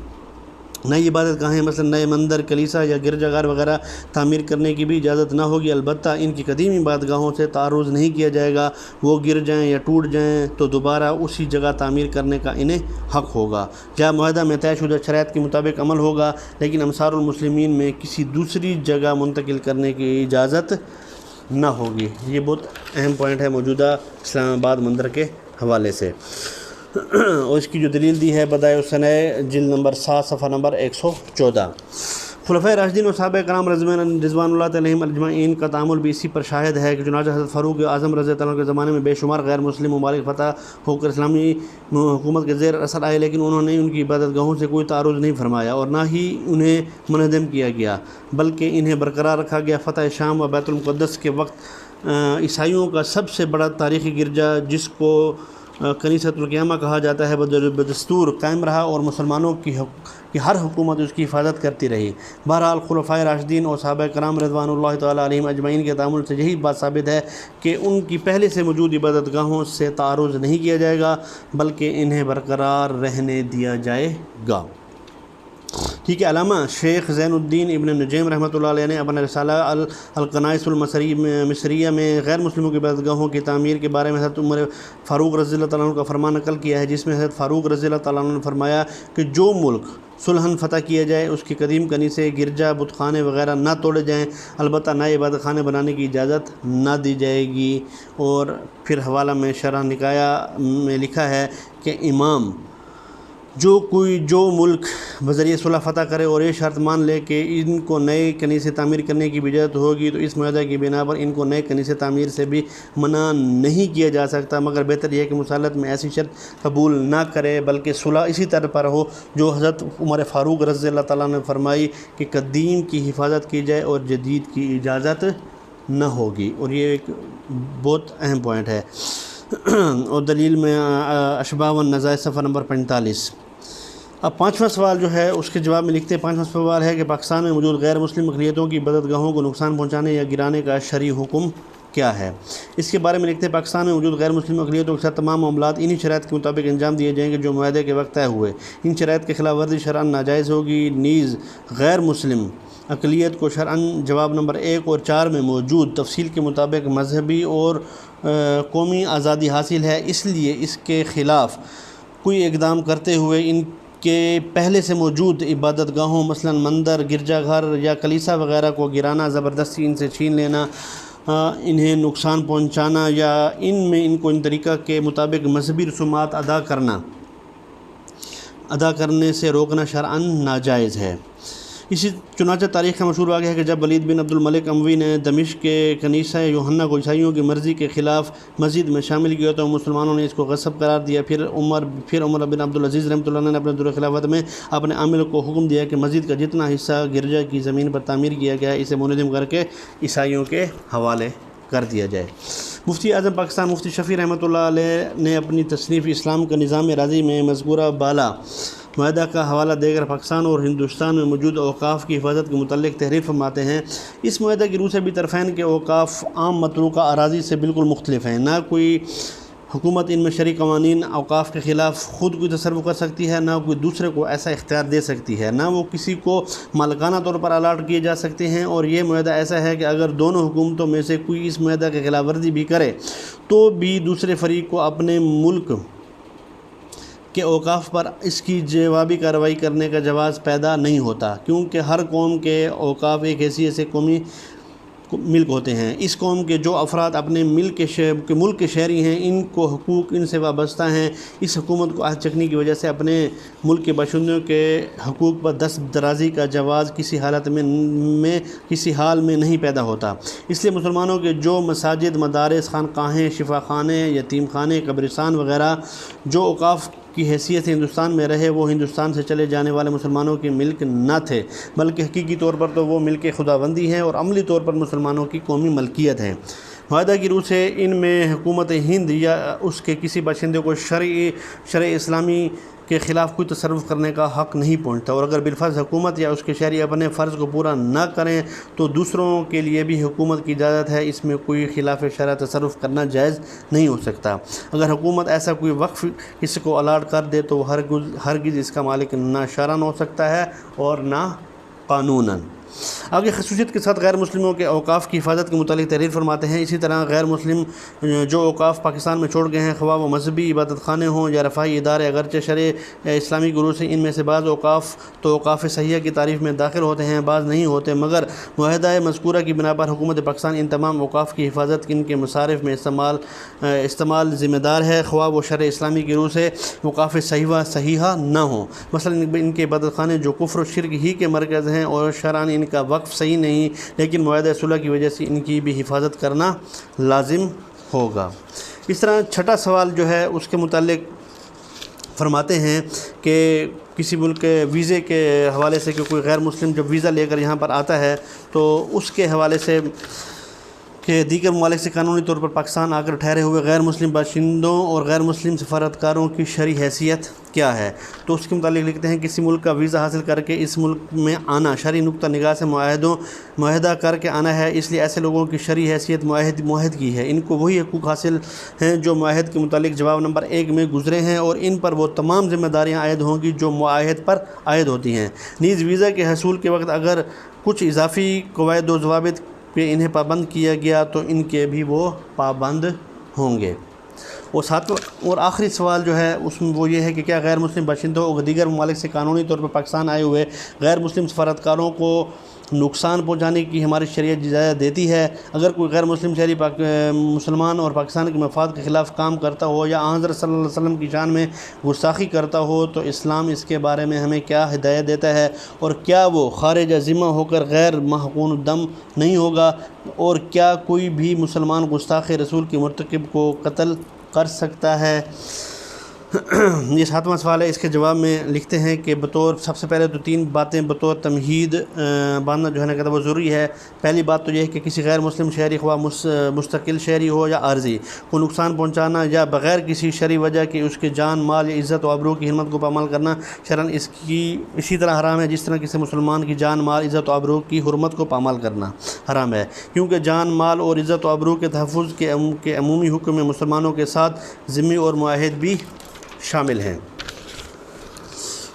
B: نئی عبادت گاہیں مثلا نئے مندر، کلیسا یا گرجا گھر وغیرہ تعمیر کرنے کی بھی اجازت نہ ہوگی، البتہ ان کی قدیم عبادت گاہوں سے تعرض نہیں کیا جائے گا۔ وہ گر جائیں یا ٹوٹ جائیں تو دوبارہ اسی جگہ تعمیر کرنے کا انہیں حق ہوگا، یا معاہدہ میں طے شدہ شرائط کے مطابق عمل ہوگا، لیکن امثال المسلمین میں کسی دوسری جگہ منتقل کرنے کی اجازت نہ ہوگی۔ یہ بہت اہم پوائنٹ ہے موجودہ اسلام آباد مندر کے حوالے سے، اور اس کی جو دلیل دی ہے بدائع الصنائع جلد نمبر 7 صفحہ نمبر 114۔ خلفائے راشدین اور صحابہ کرام رضوان اللہ علیہم اجمعین کا تعامل بھی اسی پر شاہد ہے کہ چنانچہ حضرت فاروق اعظم رضی اللہ عنہ کے زمانے میں بے شمار غیر مسلم ممالک فتح ہو کر اسلامی حکومت کے زیر اثر آئے، لیکن انہوں نے ان کی عبادت گاہوں سے کوئی تعرض نہیں فرمایا اور نہ ہی انہیں منہدم کیا گیا، بلکہ انہیں برقرار رکھا گیا۔ فتح شام و بیت المقدس کے وقت عیسائیوں کا سب سے بڑا تاریخی گرجا، جس کو کنیسۃ القیامہ کہا جاتا ہے، بدستور قائم رہا اور مسلمانوں کی ہر حکومت اس کی حفاظت کرتی رہی۔ بہرحال خلفائے راشدین اور صحابہ کرام رضوان اللہ تعالیٰ علیہم اجمعین کے تعامل سے یہی بات ثابت ہے کہ ان کی پہلے سے موجود عبادت گاہوں سے تعرض نہیں کیا جائے گا، بلکہ انہیں برقرار رہنے دیا جائے گا۔ ٹھیک ہے، علامہ شیخ زین الدین ابن نجیم رحمۃ اللہ علیہ نے اپنا رسالہ القنائص المصریہ میں غیر مسلموں کی عبادت گاہوں کی تعمیر کے بارے میں حضرت عمر فاروق رضی اللہ تعالیٰ عنہ کا فرمان نقل کیا ہے، جس میں حضرت فاروق رضی اللہ تعالیٰ عنہ نے فرمایا کہ جو ملک صلحاً فتح کیا جائے اس کے قدیم کنیسے، گرجا، بت خانے وغیرہ نہ توڑے جائیں، البتہ نئے عبادت خانے بنانے کی اجازت نہ دی جائے گی۔ اور پھر حوالہ میں شرح نکایا میں لکھا ہے کہ امام جو ملک بذریعہ صلح فتح کرے اور یہ شرط مان لے کہ ان کو نئے کنیسے تعمیر کرنے کی بھی اجازت ہوگی، تو اس معاہدہ کی بنا پر ان کو نئے کنیسے تعمیر سے بھی منع نہیں کیا جا سکتا، مگر بہتر یہ ہے کہ مسالت میں ایسی شرط قبول نہ کرے، بلکہ صلح اسی طرح پر ہو جو حضرت عمر فاروق رضی اللہ تعالیٰ نے فرمائی کہ قدیم کی حفاظت کی جائے اور جدید کی اجازت نہ ہوگی۔ اور یہ ایک بہت اہم پوائنٹ ہے۔ اور دلیل میں اشباح والنظائر صفحہ نمبر 45۔ اب پانچواں سوال جو ہے اس کے جواب میں لکھتے ہیں، پانچواں سوال ہے کہ پاکستان میں موجود غیر مسلم اقلیتوں کی عبادتگاہوں کو نقصان پہنچانے یا گرانے کا شرعی حکم کیا ہے؟ اس کے بارے میں لکھتے ہیں، پاکستان میں موجود غیر مسلم اقلیتوں کے ساتھ تمام معاملات انہی شرائط کے مطابق انجام دیے جائیں گے جو معاہدے کے وقت طے ہوئے۔ ان شرائط کی خلاف ورزی شرعاً ناجائز ہوگی، نیز غیر مسلم اقلیت کو شرعاً جواب نمبر 1 اور 4 میں موجود تفصیل کے مطابق مذہبی اور قومی آزادی حاصل ہے، اس لیے اس کے خلاف کوئی اقدام کرتے ہوئے ان کے پہلے سے موجود عبادت گاہوں مثلا مندر، گرجا گھر یا کلیسا وغیرہ کو گرانا، زبردستی ان سے چھین لینا، انہیں نقصان پہنچانا یا ان میں ان کو ان طریقہ کے مطابق مذہبی رسومات ادا کرنے سے روکنا شرعاً ناجائز ہے۔ اسی چنانچہ تاریخ کا مشہور واقعہ ہے کہ جب ولید بن عبد الملک اموی نے دمشق کے کنیسہ یوحنا کو عیسائیوں کی مرضی کے خلاف مسجد میں شامل کیا تو مسلمانوں نے اس کو غصب قرار دیا۔ پھر عمر بن عبدالعزیز رحمۃ اللہ نے اپنے دور خلافت میں اپنے عامل کو حکم دیا کہ مسجد کا جتنا حصہ گرجا کی زمین پر تعمیر کیا گیا ہے اسے منہدم کر کے عیسائیوں کے حوالے کر دیا جائے۔ مفتی اعظم پاکستان مفتی شفیع رحمۃ اللہ علیہ نے اپنی تصنیف اسلام کا نظام راضی میں مذکورہ بالا معاہدہ کا حوالہ دے کر پاکستان اور ہندوستان میں موجود اوقاف کی حفاظت کے متعلق تحریر فرماتے ہیں، اس معاہدہ کی روح سے بھی طرفین کے اوقاف عام متروکہ اراضی سے بالکل مختلف ہیں۔ نہ کوئی حکومت ان میں شرعی قوانین اوقاف کے خلاف خود کوئی تصرف کر سکتی ہے، نہ کوئی دوسرے کو ایسا اختیار دے سکتی ہے، نہ وہ کسی کو مالکانہ طور پر الاٹ کیے جا سکتے ہیں، اور یہ معاہدہ ایسا ہے کہ اگر دونوں حکومتوں میں سے کوئی اس معاہدہ کی خلاف ورزی بھی کرے تو بھی دوسرے فریق کو اپنے ملک کے اوقاف پر اس کی جوابی کارروائی کرنے کا جواز پیدا نہیں ہوتا، کیونکہ ہر قوم کے اوقاف ایک حیثیت سے قومی ملک ہوتے ہیں۔ اس قوم کے جو افراد اپنے ملک کے شہری ہیں ان کو حقوق ان سے وابستہ ہیں۔ اس حکومت کو عہد چکنی کی وجہ سے اپنے ملک کے باشندوں کے حقوق پر دست درازی کا جواز کسی حال میں نہیں پیدا ہوتا۔ اس لیے مسلمانوں کے جو مساجد، مدارس، خانقاہیں، شفا خانے، یتیم خانے، قبرستان وغیرہ جو اوقاف کی حیثیت سے ہندوستان میں رہے وہ ہندوستان سے چلے جانے والے مسلمانوں کے ملک نہ تھے، بلکہ حقیقی طور پر تو وہ ملک خداوندی ہیں اور عملی طور پر مسلمانوں کی قومی ملکیت ہیں۔ معاہدہ کی روح سے ان میں حکومت ہند یا اس کے کسی باشندے کو شرع اسلامی کے خلاف کوئی تصرف کرنے کا حق نہیں پہنچتا، اور اگر بالفرض حکومت یا اس کے شہری اپنے فرض کو پورا نہ کریں تو دوسروں کے لیے بھی حکومت کی اجازت ہے، اس میں کوئی خلاف شرع تصرف کرنا جائز نہیں ہو سکتا۔ اگر حکومت ایسا کوئی وقف کسی کو الاٹ کر دے تو ہرگز اس کا مالک نہ شرعاً ہو سکتا ہے اور نہ قانوناً۔ آگے خصوصیت کے ساتھ غیر مسلموں کے اوقاف کی حفاظت کے متعلق تحریر فرماتے ہیں، اسی طرح غیر مسلم جو اوقاف پاکستان میں چھوڑ گئے ہیں، خواہ وہ مذہبی عبادت خانے ہوں یا رفاہی ادارے، اگرچہ شرع اسلامی گروہ سے ان میں سے بعض اوقاف تو اوقاف صحیحہ کی تعریف میں داخل ہوتے ہیں، بعض نہیں ہوتے، مگر معاہدہ مذکورہ کی بنا پر حکومت پاکستان ان تمام اوقاف کی حفاظت ان کے مصارف میں استعمال ذمہ دار ہے، خواہ وہ شرع اسلامی گروہ سے اوقاف صحیحہ نہ ہوں۔ مثلا ان کے عبادت خانے جو کفر و شرک ہی کے مرکز ہیں اور شرعاً ان کا وقف صحیح نہیں، لیکن معاہدہ صلح کی وجہ سے ان کی بھی حفاظت کرنا لازم ہوگا۔ اس طرح چھٹا سوال جو ہے اس کے متعلق فرماتے ہیں کہ کسی ملک کے ویزے کے حوالے سے کہ کوئی غیر مسلم جب ویزا لے کر یہاں پر آتا ہے تو اس کے حوالے سے کہ دیگر ممالک سے قانونی طور پر پاکستان آ کر ٹھہرے ہوئے غیر مسلم باشندوں اور غیر مسلم سفارتکاروں کی شرعی حیثیت کیا ہے، تو اس کے متعلق لکھتے ہیں کسی ملک کا ویزا حاصل کر کے اس ملک میں آنا شرعی نقطہ نگاہ سے معاہدہ کر کے آنا ہے، اس لیے ایسے لوگوں کی شرعی حیثیت معاہد کی ہے، ان کو وہی حقوق حاصل ہیں جو معاہد کے متعلق جواب نمبر 1 میں گزرے ہیں، اور ان پر وہ تمام ذمہ داریاں عائد ہوں گی جو معاہد پر عائد ہوتی ہیں۔ نیز ویزا کے حصول کے وقت اگر کچھ اضافی قواعد و ضوابط پہ انہیں پابند کیا گیا تو ان کے بھی وہ پابند ہوں گے۔ اور ساتواں اور آخری سوال جو ہے اس میں وہ یہ ہے کہ کیا غیر مسلم باشندوں اور دیگر ممالک سے قانونی طور پر پاکستان آئے ہوئے غیر مسلم سفارتکاروں کو نقصان پہنچانے کی ہماری شریعت اجازت دیتی ہے؟ اگر کوئی غیر مسلم شہری مسلمان اور پاکستان کے مفاد کے خلاف کام کرتا ہو یا حضرت صلی اللہ علیہ وسلم کی شان میں گستاخی کرتا ہو تو اسلام اس کے بارے میں ہمیں کیا ہدایت دیتا ہے، اور کیا وہ خارج ذمہ ہو کر غیر محقون دم نہیں ہوگا، اور کیا کوئی بھی مسلمان گستاخ رسول کے مرتکب کو قتل کر سکتا ہے؟ یہ 7واں سوال ہے، اس کے جواب میں لکھتے ہیں کہ بطور سب سے پہلے تو 3 باتیں بطور تمہید باندھنا جو ہے نا کہتا وہ ضروری ہے۔ پہلی بات تو یہ ہے کہ کسی غیر مسلم شہری خواہ مستقل شہری ہو یا عارضی کو نقصان پہنچانا یا بغیر کسی شرعی وجہ کہ اس کے جان مال یا عزت و آبرو کی حرمت کو پامال کرنا شرعاً اسی طرح حرام ہے جس طرح کسی مسلمان کی جان مال عزت و آبرو کی حرمت کو پامال کرنا حرام ہے، کیونکہ جان مال اور عزت و آبرو کے تحفظ کے عمومی حکم میں مسلمانوں کے ساتھ ذمہ اور معاہد بھی شامل ہیں۔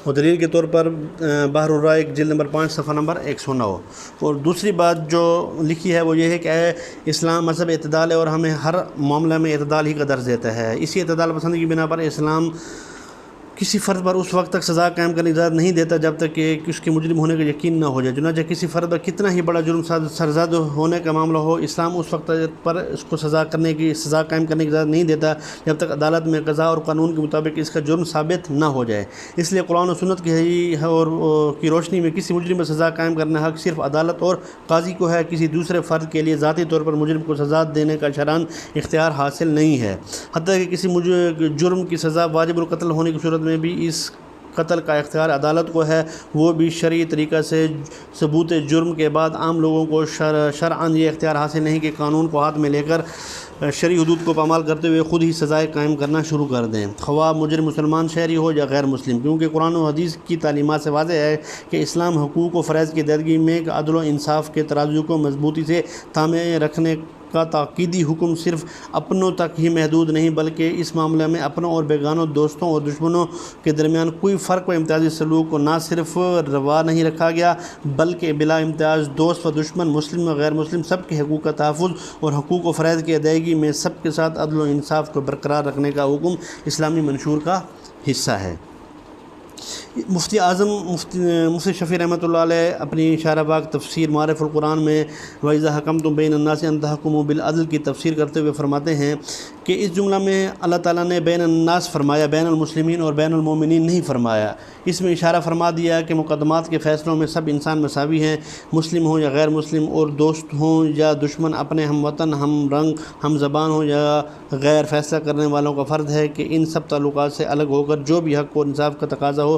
B: اور دلیل کے طور پر بحر الرائق جلد نمبر 5 صفحہ نمبر 109۔ اور دوسری بات جو لکھی ہے وہ یہ ہے کہ اسلام مذہب اعتدال ہے اور ہمیں ہر معاملہ میں اعتدال ہی کا درس دیتا ہے۔ اسی اعتدال پسندی کی بنا پر اسلام کسی فرد پر اس وقت تک سزا قائم کرنے کی اجازت نہیں دیتا جب تک کہ اس کے مجرم ہونے کا یقین نہ ہو جائے۔ چنانچہ کسی فرد پر کتنا ہی بڑا جرم سرزد ہونے کا معاملہ ہو، اسلام اس وقت پر اس کو سزا قائم کرنے کی اجازت نہیں دیتا جب تک عدالت میں قضاء اور قانون کے مطابق اس کا جرم ثابت نہ ہو جائے۔ اس لیے قرآن و سنت کی روشنی میں کسی مجرم پر سزا قائم کرنا حق صرف عدالت اور قاضی کو ہے، کسی دوسرے فرد کے لیے ذاتی طور پر مجرم کو سزا دینے کا شرعاً اختیار حاصل نہیں ہے، حتیٰ کہ کسی جرم کی سزا واجب القتل ہونے کی صورت میں بھی اس قتل کا اختیار عدالت کو ہے، وہ بھی شرعی طریقہ سے ثبوت جرم کے بعد۔ عام لوگوں کو شرعاً یہ اختیار حاصل نہیں کہ قانون کو ہاتھ میں لے کر شرعی حدود کو پامال کرتے ہوئے خود ہی سزائیں قائم کرنا شروع کر دیں، خواہ مجرم مسلمان شہری ہو یا غیر مسلم، کیونکہ قرآن و حدیث کی تعلیمات سے واضح ہے کہ اسلام حقوق و فرائض کی ادائیگی میں عدل و انصاف کے ترازو کو مضبوطی سے تھامے رکھنے کا تاکیدی حکم صرف اپنوں تک ہی محدود نہیں بلکہ اس معاملے میں اپنوں اور بیگانوں، دوستوں اور دشمنوں کے درمیان کوئی فرق و امتیازی سلوک کو نہ صرف روا نہیں رکھا گیا بلکہ بلا امتیاز دوست و دشمن، مسلم و غیر مسلم سب کے حقوق کا تحفظ اور حقوق و فرائض کی ادائیگی میں سب کے ساتھ عدل و انصاف کو برقرار رکھنے کا حکم اسلامی منشور کا حصہ ہے۔ مفتی اعظم مفتی شفیع رحمۃ اللہ علیہ اپنی شارح باغ تفسیر معارف القرآن میں وَإِذَا حَكَمْتُم بَيْنَ النَّاسِ أَن تَحْكُمُوا بِالْعَدْلِ کی تفسیر کرتے ہوئے فرماتے ہیں کہ اس جملہ میں اللہ تعالیٰ نے بین الناس فرمایا، بین المسلمین اور بین المومنین نہیں فرمایا۔ اس میں اشارہ فرما دیا کہ مقدمات کے فیصلوں میں سب انسان مساوی ہیں، مسلم ہوں یا غیر مسلم، اور دوست ہوں یا دشمن، اپنے ہم وطن، ہم رنگ، ہم زبان ہوں یا غیر۔ فیصلہ کرنے والوں کا فرض ہے کہ ان سب تعلقات سے الگ ہو کر جو بھی حق اور انصاف کا تقاضا ہو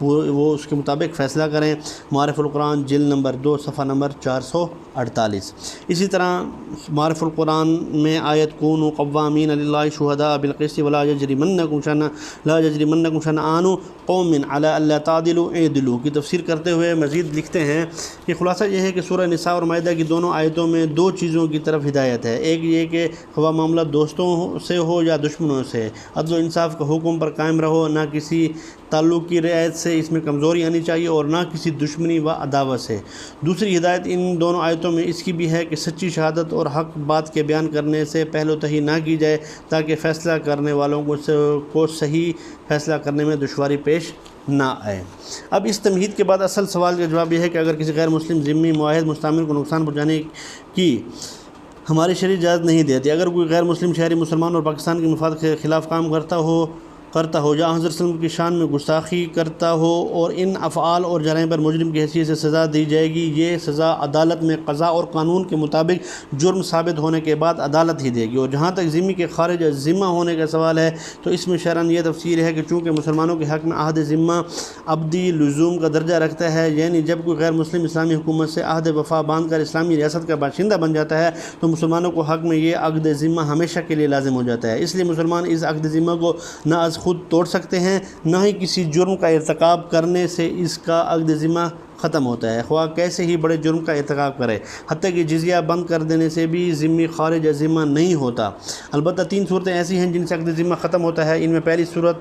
B: وہ اس کے مطابق فیصلہ کریں۔ معارف القرآن جلد نمبر 2 صفحہ نمبر 448۔ اسی طرح معارف القرآن میں آیت کونوا قوامین للہ شہداء بالقسط ولا یجرمنکم شنآن قوم علی الا تعدلوا اعدلوا کی تفسیر کرتے ہوئے مزید لکھتے ہیں کہ خلاصہ یہ ہے کہ سورہ نساء اور مائدہ کی دونوں آیتوں میں 2 چیزوں کی طرف ہدایت ہے۔ ایک یہ کہ خواہ معاملہ دوستوں سے ہو یا دشمنوں سے، عدل و انصاف کا حکم پر قائم رہو، نہ کسی تعلق کی رعایت سے اس میں کمزوری آنی چاہیے اور نہ کسی دشمنی و عداوت سے۔ دوسری ہدایت ان دونوں آیتوں میں اس کی بھی ہے کہ سچی شہادت اور حق بات کے بیان کرنے سے پہلو تہی نہ کی جائے تاکہ فیصلہ کرنے والوں کو صحیح فیصلہ کرنے میں دشواری پیش نہ آئے۔ اب اس تمہید کے بعد اصل سوال کا جواب یہ ہے کہ اگر کسی غیر مسلم ذمہ معاہد مستعمل کو نقصان پہنچانے کی ہماری شرعی اجازت نہیں دیتی، اگر کوئی غیر مسلم شہری مسلمان اور پاکستان کے مفاد کے خلاف کام کرتا ہو یا حضرت صلی اللہ علیہ وسلم کی شان میں گستاخی کرتا ہو اور ان افعال اور جرائم پر مجرم کی حیثیت سے سزا دی جائے گی، یہ سزا عدالت میں قضاء اور قانون کے مطابق جرم ثابت ہونے کے بعد عدالت ہی دے گی۔ اور جہاں تک ذمہ کے خارج ذمہ ہونے کا سوال ہے تو اس میں شرعاً یہ تفسیر ہے کہ چونکہ مسلمانوں کے حق میں عہد ذمہ ابدی لزوم کا درجہ رکھتا ہے، یعنی جب کوئی غیر مسلم اسلامی حکومت سے عہد وفا باندھ کر اسلامی ریاست کا باشندہ بن جاتا ہے تو مسلمانوں کو حق میں یہ عقد ذمہ ہمیشہ کے لیے لازم ہو جاتا ہے۔ اس لیے مسلمان اس عقد ذمہ کو نہ از خود توڑ سکتے ہیں نہ ہی کسی جرم کا ارتکاب کرنے سے اس کا عقد ذمہ ختم ہوتا ہے، خواہ کیسے ہی بڑے جرم کا ارتکاب کرے، حتیٰ کہ جزیہ بند کر دینے سے بھی ذمہ خارج ذمہ نہیں ہوتا۔ البتہ 3 صورتیں ایسی ہیں جن سے عقد ذمہ ختم ہوتا ہے۔ ان میں پہلی صورت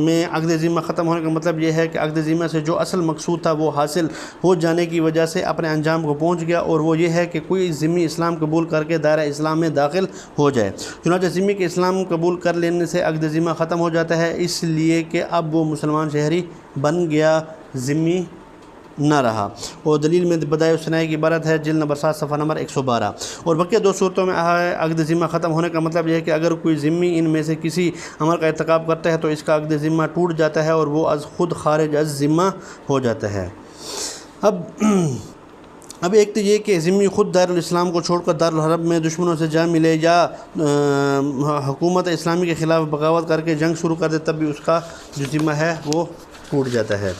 B: میں عقد ذمہ ختم ہونے کا مطلب یہ ہے کہ عقد ذمہ سے جو اصل مقصود تھا وہ حاصل ہو جانے کی وجہ سے اپنے انجام کو پہنچ گیا، اور وہ یہ ہے کہ کوئی ذمہ اسلام قبول کر کے دائرہ اسلام میں داخل ہو جائے۔ چنانچہ ذمہ کے اسلام قبول کر لینے سے عقد ذمہ ختم ہو جاتا ہے، اس لیے کہ اب وہ مسلمان شہری بن گیا، ذمہ نہ رہا۔ اور دلیل میں بدائے الثناء کی عبارت ہے جلد نمبر 7 صفحہ نمبر 112۔ اور بقیہ 2 صورتوں میں عقد ذمہ ختم ہونے کا مطلب یہ ہے کہ اگر کوئی ذمہ ان میں سے کسی عمل کا ارتکاب کرتا ہے تو اس کا عقد ذمہ ٹوٹ جاتا ہے اور وہ از خود خارج از ذمہ ہو جاتا ہے۔ اب اب ایک تو یہ کہ ذمہ خود دارالاسلام کو چھوڑ کر دارالحرب میں دشمنوں سے جا ملے یا حکومت اسلامی کے خلاف بغاوت کر کے جنگ شروع کر دے، تب بھی اس کا جو ذمہ ہے وہ ٹوٹ جاتا ہے۔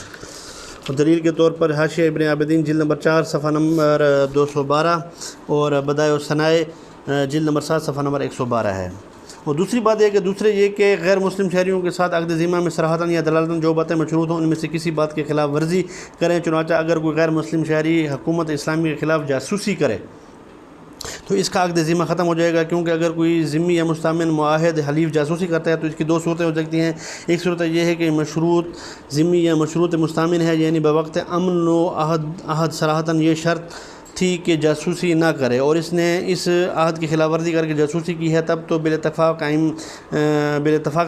B: اور دلیل کے طور پر حاشیہ ابن عابدین جلد نمبر 4 صفحہ نمبر 212 اور بدائع الصنائع جلد نمبر 7 صفحہ نمبر 112 ہے۔ اور دوسری بات یہ کہ غیر مسلم شہریوں کے ساتھ عقد ذمہ میں صراحتاً یا دلالتاً جو باتیں مشروط ہوں ان میں سے کسی بات کی خلاف ورزی کریں، چنانچہ اگر کوئی غیر مسلم شہری حکومت اسلامی کے خلاف جاسوسی کرے تو اس کا عقد ذمہ ختم ہو جائے گا، کیونکہ اگر کوئی ذمہ یا مستامن معاہد حلیف جاسوسی کرتا ہے تو اس کی دو صورتیں ہو سکتی ہیں۔ ایک صورت یہ ہے کہ مشروط ذمہ یا مشروط مستامن ہے، یعنی بوقت امن و عہد صراحتاً یہ شرط تھی کہ جاسوسی نہ کرے اور اس نے اس عہد کی خلاف ورزی کر کے جاسوسی کی ہے، تب تو بالاتفاق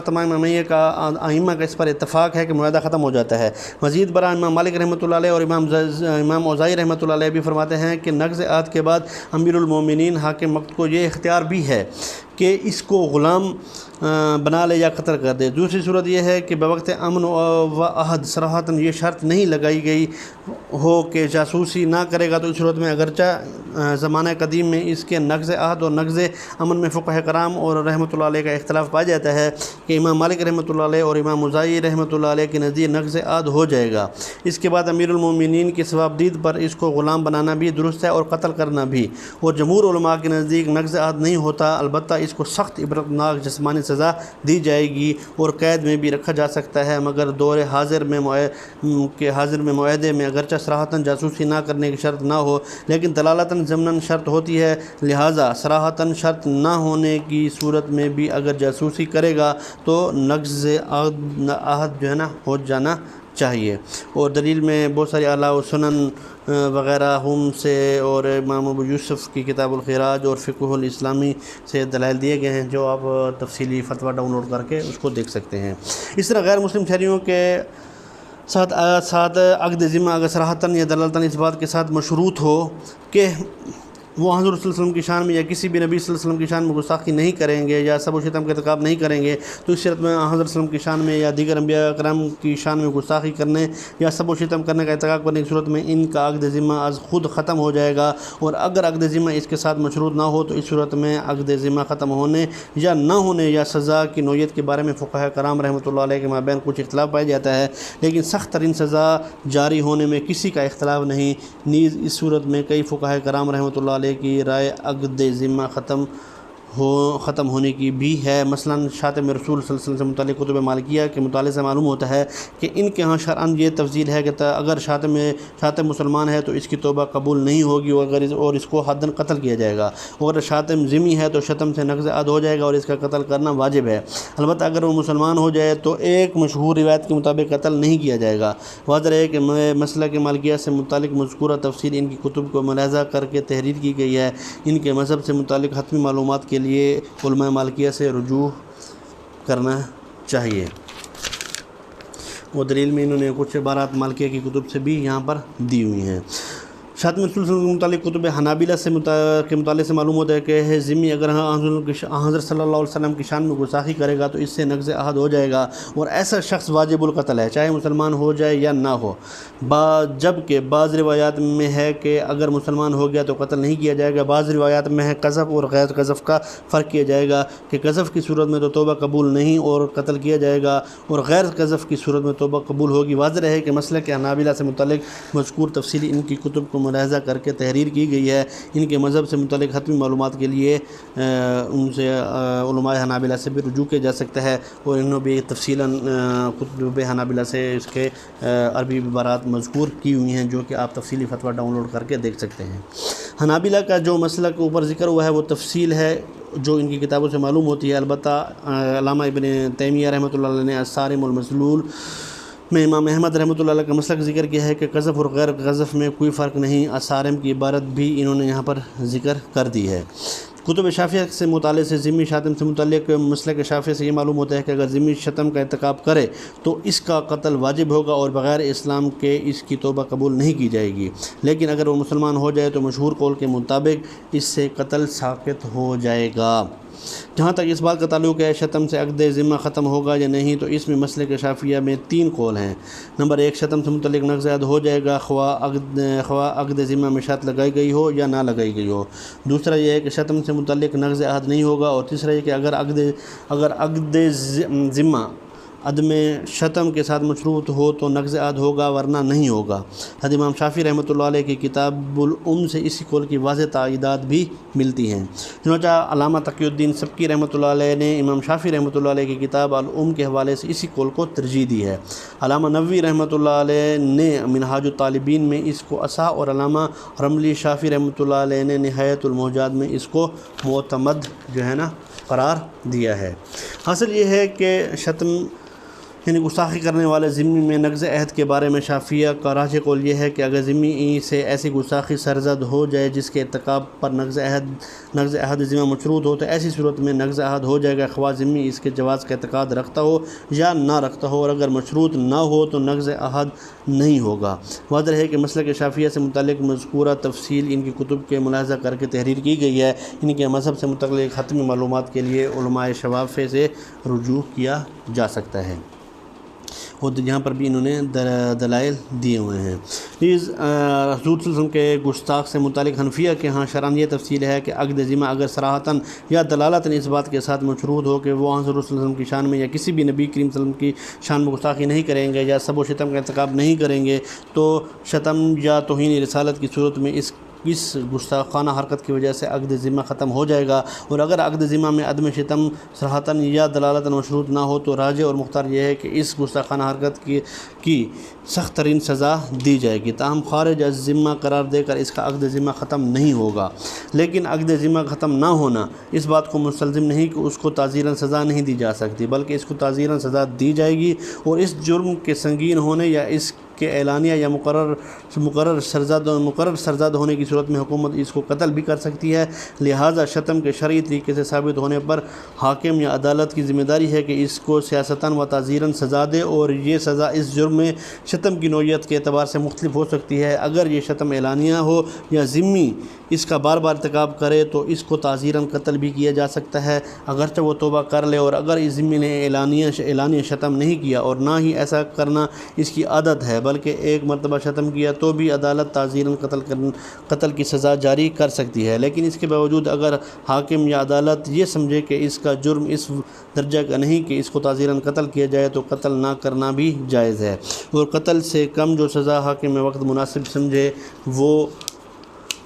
B: تمام ائمہ کا اس پر اتفاق ہے کہ معاہدہ ختم ہو جاتا ہے۔ مزید برآں امام مالک رحمۃ اللہ علیہ اور امام اوزاعی رحمۃ اللہ علیہ بھی فرماتے ہیں کہ نقض عہد کے بعد امیر المومنین حاکم وقت کو یہ اختیار بھی ہے کہ اس کو غلام بنا لے یا قتل کر دے۔ دوسری صورت یہ ہے کہ بوقت امن و عہد صراحتاً یہ شرط نہیں لگائی گئی ہو کہ جاسوسی نہ کرے گا، تو اس صورت میں اگرچہ زمانہ قدیم میں اس کے نقض عہد اور نقض امن میں فقہ کرام اور رحمۃ اللہ علیہ کا اختلاف پایا جاتا ہے کہ امام مالک رحمۃ اللہ علیہ اور امام اوزاعی رحمۃ اللہ علیہ کے نزدیک نقض عہد ہو جائے گا۔ اس کے بعد امیر المومنین کی ثوابدید پر اس کو غلام بنانا بھی درست ہے اور قتل کرنا بھی، اور جمہور علماء کے نزدیک نقض عہد نہیں ہوتا، البتہ اس کو سخت عبرتناک جسمانی سزا دی جائے گی اور قید میں بھی رکھا جا سکتا ہے، مگر دور حاضر میں معاہدے میں اگرچہ صراحتاً جاسوسی نہ کرنے کی شرط نہ ہو لیکن دلالتاً ضمناً شرط ہوتی ہے، لہٰذا صراحتاً شرط نہ ہونے کی صورت میں بھی اگر جاسوسی کرے گا تو نقض عہد جو ہے نا ہو جانا چاہیے۔ اور دلیل میں بہت ساری اعلیٰ و سنن وغیرہ ہم سے اور امام ابو یوسف کی کتاب الخراج اور فقہ الاسلامی سے دلائل دیے گئے ہیں، جو آپ تفصیلی فتویٰ ڈاؤن لوڈ کر کے اس کو دیکھ سکتے ہیں۔ اس طرح غیر مسلم شہریوں کے ساتھ عقد ذمہ اگر صراحتاً یا دلالتاً اس بات کے ساتھ مشروط ہو کہ وہ حضور صلی اللہ علیہ وسلم کی شان میں یا کسی بھی نبی صلی اللہ علیہ وسلم کی شان میں گستاخی نہیں کریں گے یا سب و شتم کا ارتکاب نہیں کریں گے، تو اس شرط میں حضرت صلی اللہ علیہ وسلم کی شان میں یا دیگر انبیاء کرام کی شان میں گستاخی کرنے یا سب و شتم کرنے کا ارتکاب کرنے کی صورت میں ان کا عقد ذمہ از خود ختم ہو جائے گا، اور اگر عقد ذمہ اس کے ساتھ مشروط نہ ہو تو اس صورت میں عقد ذمہ ختم ہونے یا نہ ہونے یا سزا کی نوعیت کے بارے میں فقہاء کرام رحمۃ اللہ علیہ کے مابین کچھ اختلاف پایا جاتا ہے، لیکن سخت ترین سزا جاری ہونے میں کسی کا اختلاف نہیں۔ نیز اس صورت میں کئی فقہاء کرام رحمۃ اللہ علیہ کی رائے عقد ذمہ ختم ہونے کی بھی ہے۔ مثلا شاتم رسول صلی اللہ علیہ وسلم سے متعلق کتب مالکیہ کے مطالعے سے معلوم ہوتا ہے کہ ان کے ہاں شرعاً یہ تفضیل ہے کہ اگر شاتم مسلمان ہے تو اس کی توبہ قبول نہیں ہوگی اور اس کو حداً قتل کیا جائے گا، اور اگر شاتم ذمی ہے تو شتم سے نقض عہد ہو جائے گا اور اس کا قتل کرنا واجب ہے۔ البتہ اگر وہ مسلمان ہو جائے تو ایک مشہور روایت کے مطابق قتل نہیں کیا جائے گا۔ واضح ہے کہ مسلک مالکیہ سے متعلق مذکورہ تفصیل ان کی کتب کو ملاحظہ کر کے تحریر کی گئی ہے۔ ان کے مذہب سے متعلق حتمی معلومات کے لیے علماء مالکیہ سے رجوع کرنا چاہیے۔ وہ دلیل میں انہوں نے کچھ عبارات مالکیہ کی کتب سے بھی یہاں پر دی ہوئی ہیں۔ شاتم رسول صلی اللہ علیہ وسلم کے متعلق کتب حنابلہ کے مطالعے سے معلوم ہوتا ہے کہ ذمی اگر حضرت صلی اللہ علیہ وسلم کی شان میں گستاخی کرے گا تو اس سے نقض عہد ہو جائے گا اور ایسا شخص واجب القتل ہے، چاہے مسلمان ہو جائے یا نہ ہو، جبکہ بعض روایات میں ہے کہ اگر مسلمان ہو گیا تو قتل نہیں کیا جائے گا۔ بعض روایات میں ہے قذف اور غیر قذف کا فرق کیا جائے گا کہ قذف کی صورت میں تو توبہ قبول نہیں اور قتل کیا جائے گا، اور غیر قذف کی صورت میں توبہ قبول ہوگی۔ واضح ہے کہ مسلک حنابلہ سے متعلق مذکور تفصیلی ان کی کتب کو ملاحظہ کر کے تحریر کی گئی ہے۔ ان کے مذہب سے متعلق حتمی معلومات کے لیے ان سے علماء حنابلہ سے بھی رجوع کیا جا سکتا ہے، اور انہوں بھی تفصیلاً کتب حنابلہ سے اس کے عربی عبارات مذکور کی ہوئی ہیں، جو کہ آپ تفصیلی فتویٰ ڈاؤن لوڈ کر کے دیکھ سکتے ہیں۔ حنابلہ کا جو مسئلہ کے اوپر ذکر ہوا ہے وہ تفصیل ہے جو ان کی کتابوں سے معلوم ہوتی ہے۔ البتہ علامہ ابن تیمیہ رحمۃ اللہ علیہ نے الصارم المسلول میں امام احمد رحمۃ اللہ علیہ کا مسلک ذکر کیا ہے کہ قذف اور غیر قذف میں کوئی فرق نہیں۔ الصارم کی عبارت بھی انہوں نے یہاں پر ذکر کر دی ہے۔ کتب شافعیہ سے مطالعے سے ذمی شاتم سے متعلق مسلک شافعیہ سے یہ معلوم ہوتا ہے کہ اگر ذمی شتم کا ارتکاب کرے تو اس کا قتل واجب ہوگا اور بغیر اسلام کے اس کی توبہ قبول نہیں کی جائے گی، لیکن اگر وہ مسلمان ہو جائے تو مشہور قول کے مطابق اس سے قتل ساقط ہو جائے گا۔ جہاں تک اس بات کا تعلق ہے شتم سے عقد ذمہ ختم ہوگا یا نہیں، تو اس میں مسلک شافعیہ میں 3 قول ہیں۔ نمبر 1، شتم سے متعلق نقض عہد ہو جائے گا خواہ عقد ذمہ میں شرط لگائی گئی ہو یا نہ لگائی گئی ہو۔ دوسرا یہ ہے کہ شتم سے متعلق نقض عہد نہیں ہوگا، اور تیسرا یہ کہ اگر عقد ذمہ عدم شتم کے ساتھ مشروط ہو تو نقض عہد ہوگا، ورنہ نہیں ہوگا۔ حضرت امام شافعی رحمۃ اللہ علیہ کی کتاب الام سے اسی قول کی واضح تائیدات بھی ملتی ہیں۔ چنانچہ علامہ تقی الدین سبکی رحمۃ اللہ علیہ نے امام شافعی رحمۃ اللہ علیہ کی کتاب الام کے حوالے سے اسی قول کو ترجیح دی ہے۔ علامہ نووی رحمۃ اللہ علیہ نے منہاج الطالبین میں اس کو اصح، اور علامہ رملی شافعی رحمۃ اللہ علیہ نے نہایت الموجاد میں اس کو معتمد قرار دیا ہے۔ حاصل یہ ہے کہ شتم یعنی گستاخی کرنے والے ذمی میں نقض عہد کے بارے میں شافعیہ کا راجح قول یہ ہے کہ اگر ذمی سے ایسی گستاخی سرزد ہو جائے جس کے ارتکاب پر نقض عہد ذمہ مشروط ہو، تو ایسی صورت میں نقض عہد ہو جائے گا، خواہ ذمی اس کے جواز کا اعتقاد رکھتا ہو یا نہ رکھتا ہو، اور اگر مشروط نہ ہو تو نقض عہد نہیں ہوگا۔ واضح ہے کہ مسلک شافعیہ سے متعلق مذکورہ تفصیل ان کی کتب کے ملاحظہ کر کے تحریر کی گئی ہے۔ ان کے مذہب سے متعلق حتمی معلومات کے لیے علماء شوافع سے رجوع کیا جا سکتا ہے، اور یہاں پر بھی انہوں نے دلائل دیے ہوئے ہیں۔ رسول صلی اللہ علیہ وسلم کے گستاخ سے متعلق حنفیہ کے ہاں شرعاً یہ تفصیل ہے کہ عقد ذمہ اگر صراحتاً یا دلالتاً اس بات کے ساتھ مشروط ہو کہ وہ حضرت صلی اللہ علیہ وسلم کی شان میں یا کسی بھی نبی کریم صلی اللہ علیہ وسلم کی شان میں گستاخی نہیں کریں گے یا سب و شتم کا ارتکاب نہیں کریں گے، تو شتم یا توہین رسالت کی صورت میں اس گستاخانہ حرکت کی وجہ سے عقد ذمہ ختم ہو جائے گا، اور اگر عقد ذمہ میں عدم شتم صراحتاً یا دلالتاً مشروط نہ ہو تو راجح اور مختار یہ ہے کہ اس گستاخانہ حرکت کی سخت ترین سزا دی جائے گی، تاہم خارج از ذمہ قرار دے کر اس کا عقد ذمہ ختم نہیں ہوگا۔ لیکن عقد ذمہ ختم نہ ہونا اس بات کو مستلزم نہیں کہ اس کو تعزیراً سزا نہیں دی جا سکتی، بلکہ اس کو تعزیراً سزا دی جائے گی، اور اس جرم کے سنگین ہونے یا اس کے اعلانیہ یا مقرر سرزد ہونے کی صورت میں حکومت اس کو قتل بھی کر سکتی ہے۔ لہٰذا شتم کے شرعی طریقے سے ثابت ہونے پر حاکم یا عدالت کی ذمہ داری ہے کہ اس کو سیاستاً و تعزیراً سزا دے، اور یہ سزا اس جرم میں شتم کی نوعیت کے اعتبار سے مختلف ہو سکتی ہے۔ اگر یہ شتم اعلانیہ ہو یا ذمی اس کا بار بار ارتکاب کرے تو اس کو تعزیراً قتل بھی کیا جا سکتا ہے اگرچہ وہ توبہ کر لے، اور اگر اس ذمی نے اعلانیہ شتم نہیں کیا اور نہ ہی ایسا کرنا اس کی عادت ہے بلکہ ایک مرتبہ شتم کیا، تو بھی عدالت تعزیراً قتل کی سزا جاری کر سکتی ہے۔ لیکن اس کے باوجود اگر حاکم یا عدالت یہ سمجھے کہ اس کا جرم اس درجہ کا نہیں کہ اس کو تعزیراً قتل کیا جائے تو قتل نہ کرنا بھی جائز ہے، اور قتل سے کم جو سزا حاکم میں وقت مناسب سمجھے وہ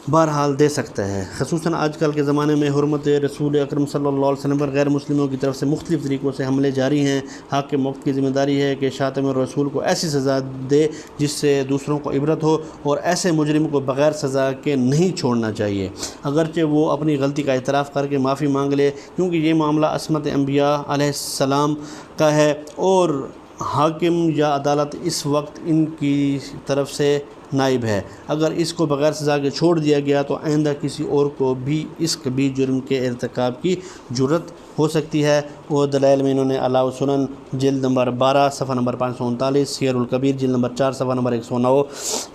B: بہرحال دے سکتا ہے۔ خصوصاً آج کل کے زمانے میں حرمت رسول اکرم صلی اللہ علیہ وسلم پر غیر مسلموں کی طرف سے مختلف طریقوں سے حملے جاری ہیں۔ حاکم وقت کی ذمہ داری ہے کہ شاتم الرسول کو ایسی سزا دے جس سے دوسروں کو عبرت ہو، اور ایسے مجرم کو بغیر سزا کے نہیں چھوڑنا چاہیے، اگرچہ وہ اپنی غلطی کا اعتراف کر کے معافی مانگ لے، کیونکہ یہ معاملہ عصمت انبیاء علیہ السلام کا ہے، اور حاکم یا عدالت اس وقت ان کی طرف سے نائب ہے۔ اگر اس کو بغیر سزا کے چھوڑ دیا گیا تو آئندہ کسی اور کو بھی اس کبھی جرم کے ارتکاب کی جرت ہو سکتی ہے۔ اور دلائل میں انہوں نے اعلیٰ سنن جلد نمبر 12 صفحہ نمبر 539، سیر الکبیر جلد نمبر 4 صفحہ نمبر 109،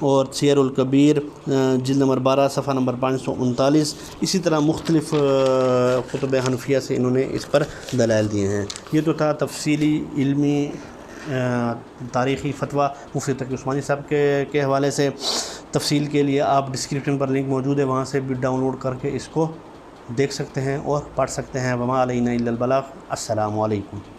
B: اور سیر الکبیر جلد نمبر 12 صفحہ نمبر 539، اسی طرح مختلف کتب حنفیہ سے انہوں نے اس پر دلائل دیے ہیں۔ یہ تو تھا تفصیلی علمی تاریخی فتویٰ مفتی تقی عثمانی صاحب کے حوالے سے۔ تفصیل کے لیے آپ ڈسکرپشن پر لنک موجود ہے، وہاں سے بھی ڈاؤن لوڈ کر کے اس کو دیکھ سکتے ہیں اور پڑھ سکتے ہیں۔ وما علینا الا البلاغ۔ السلام علیکم۔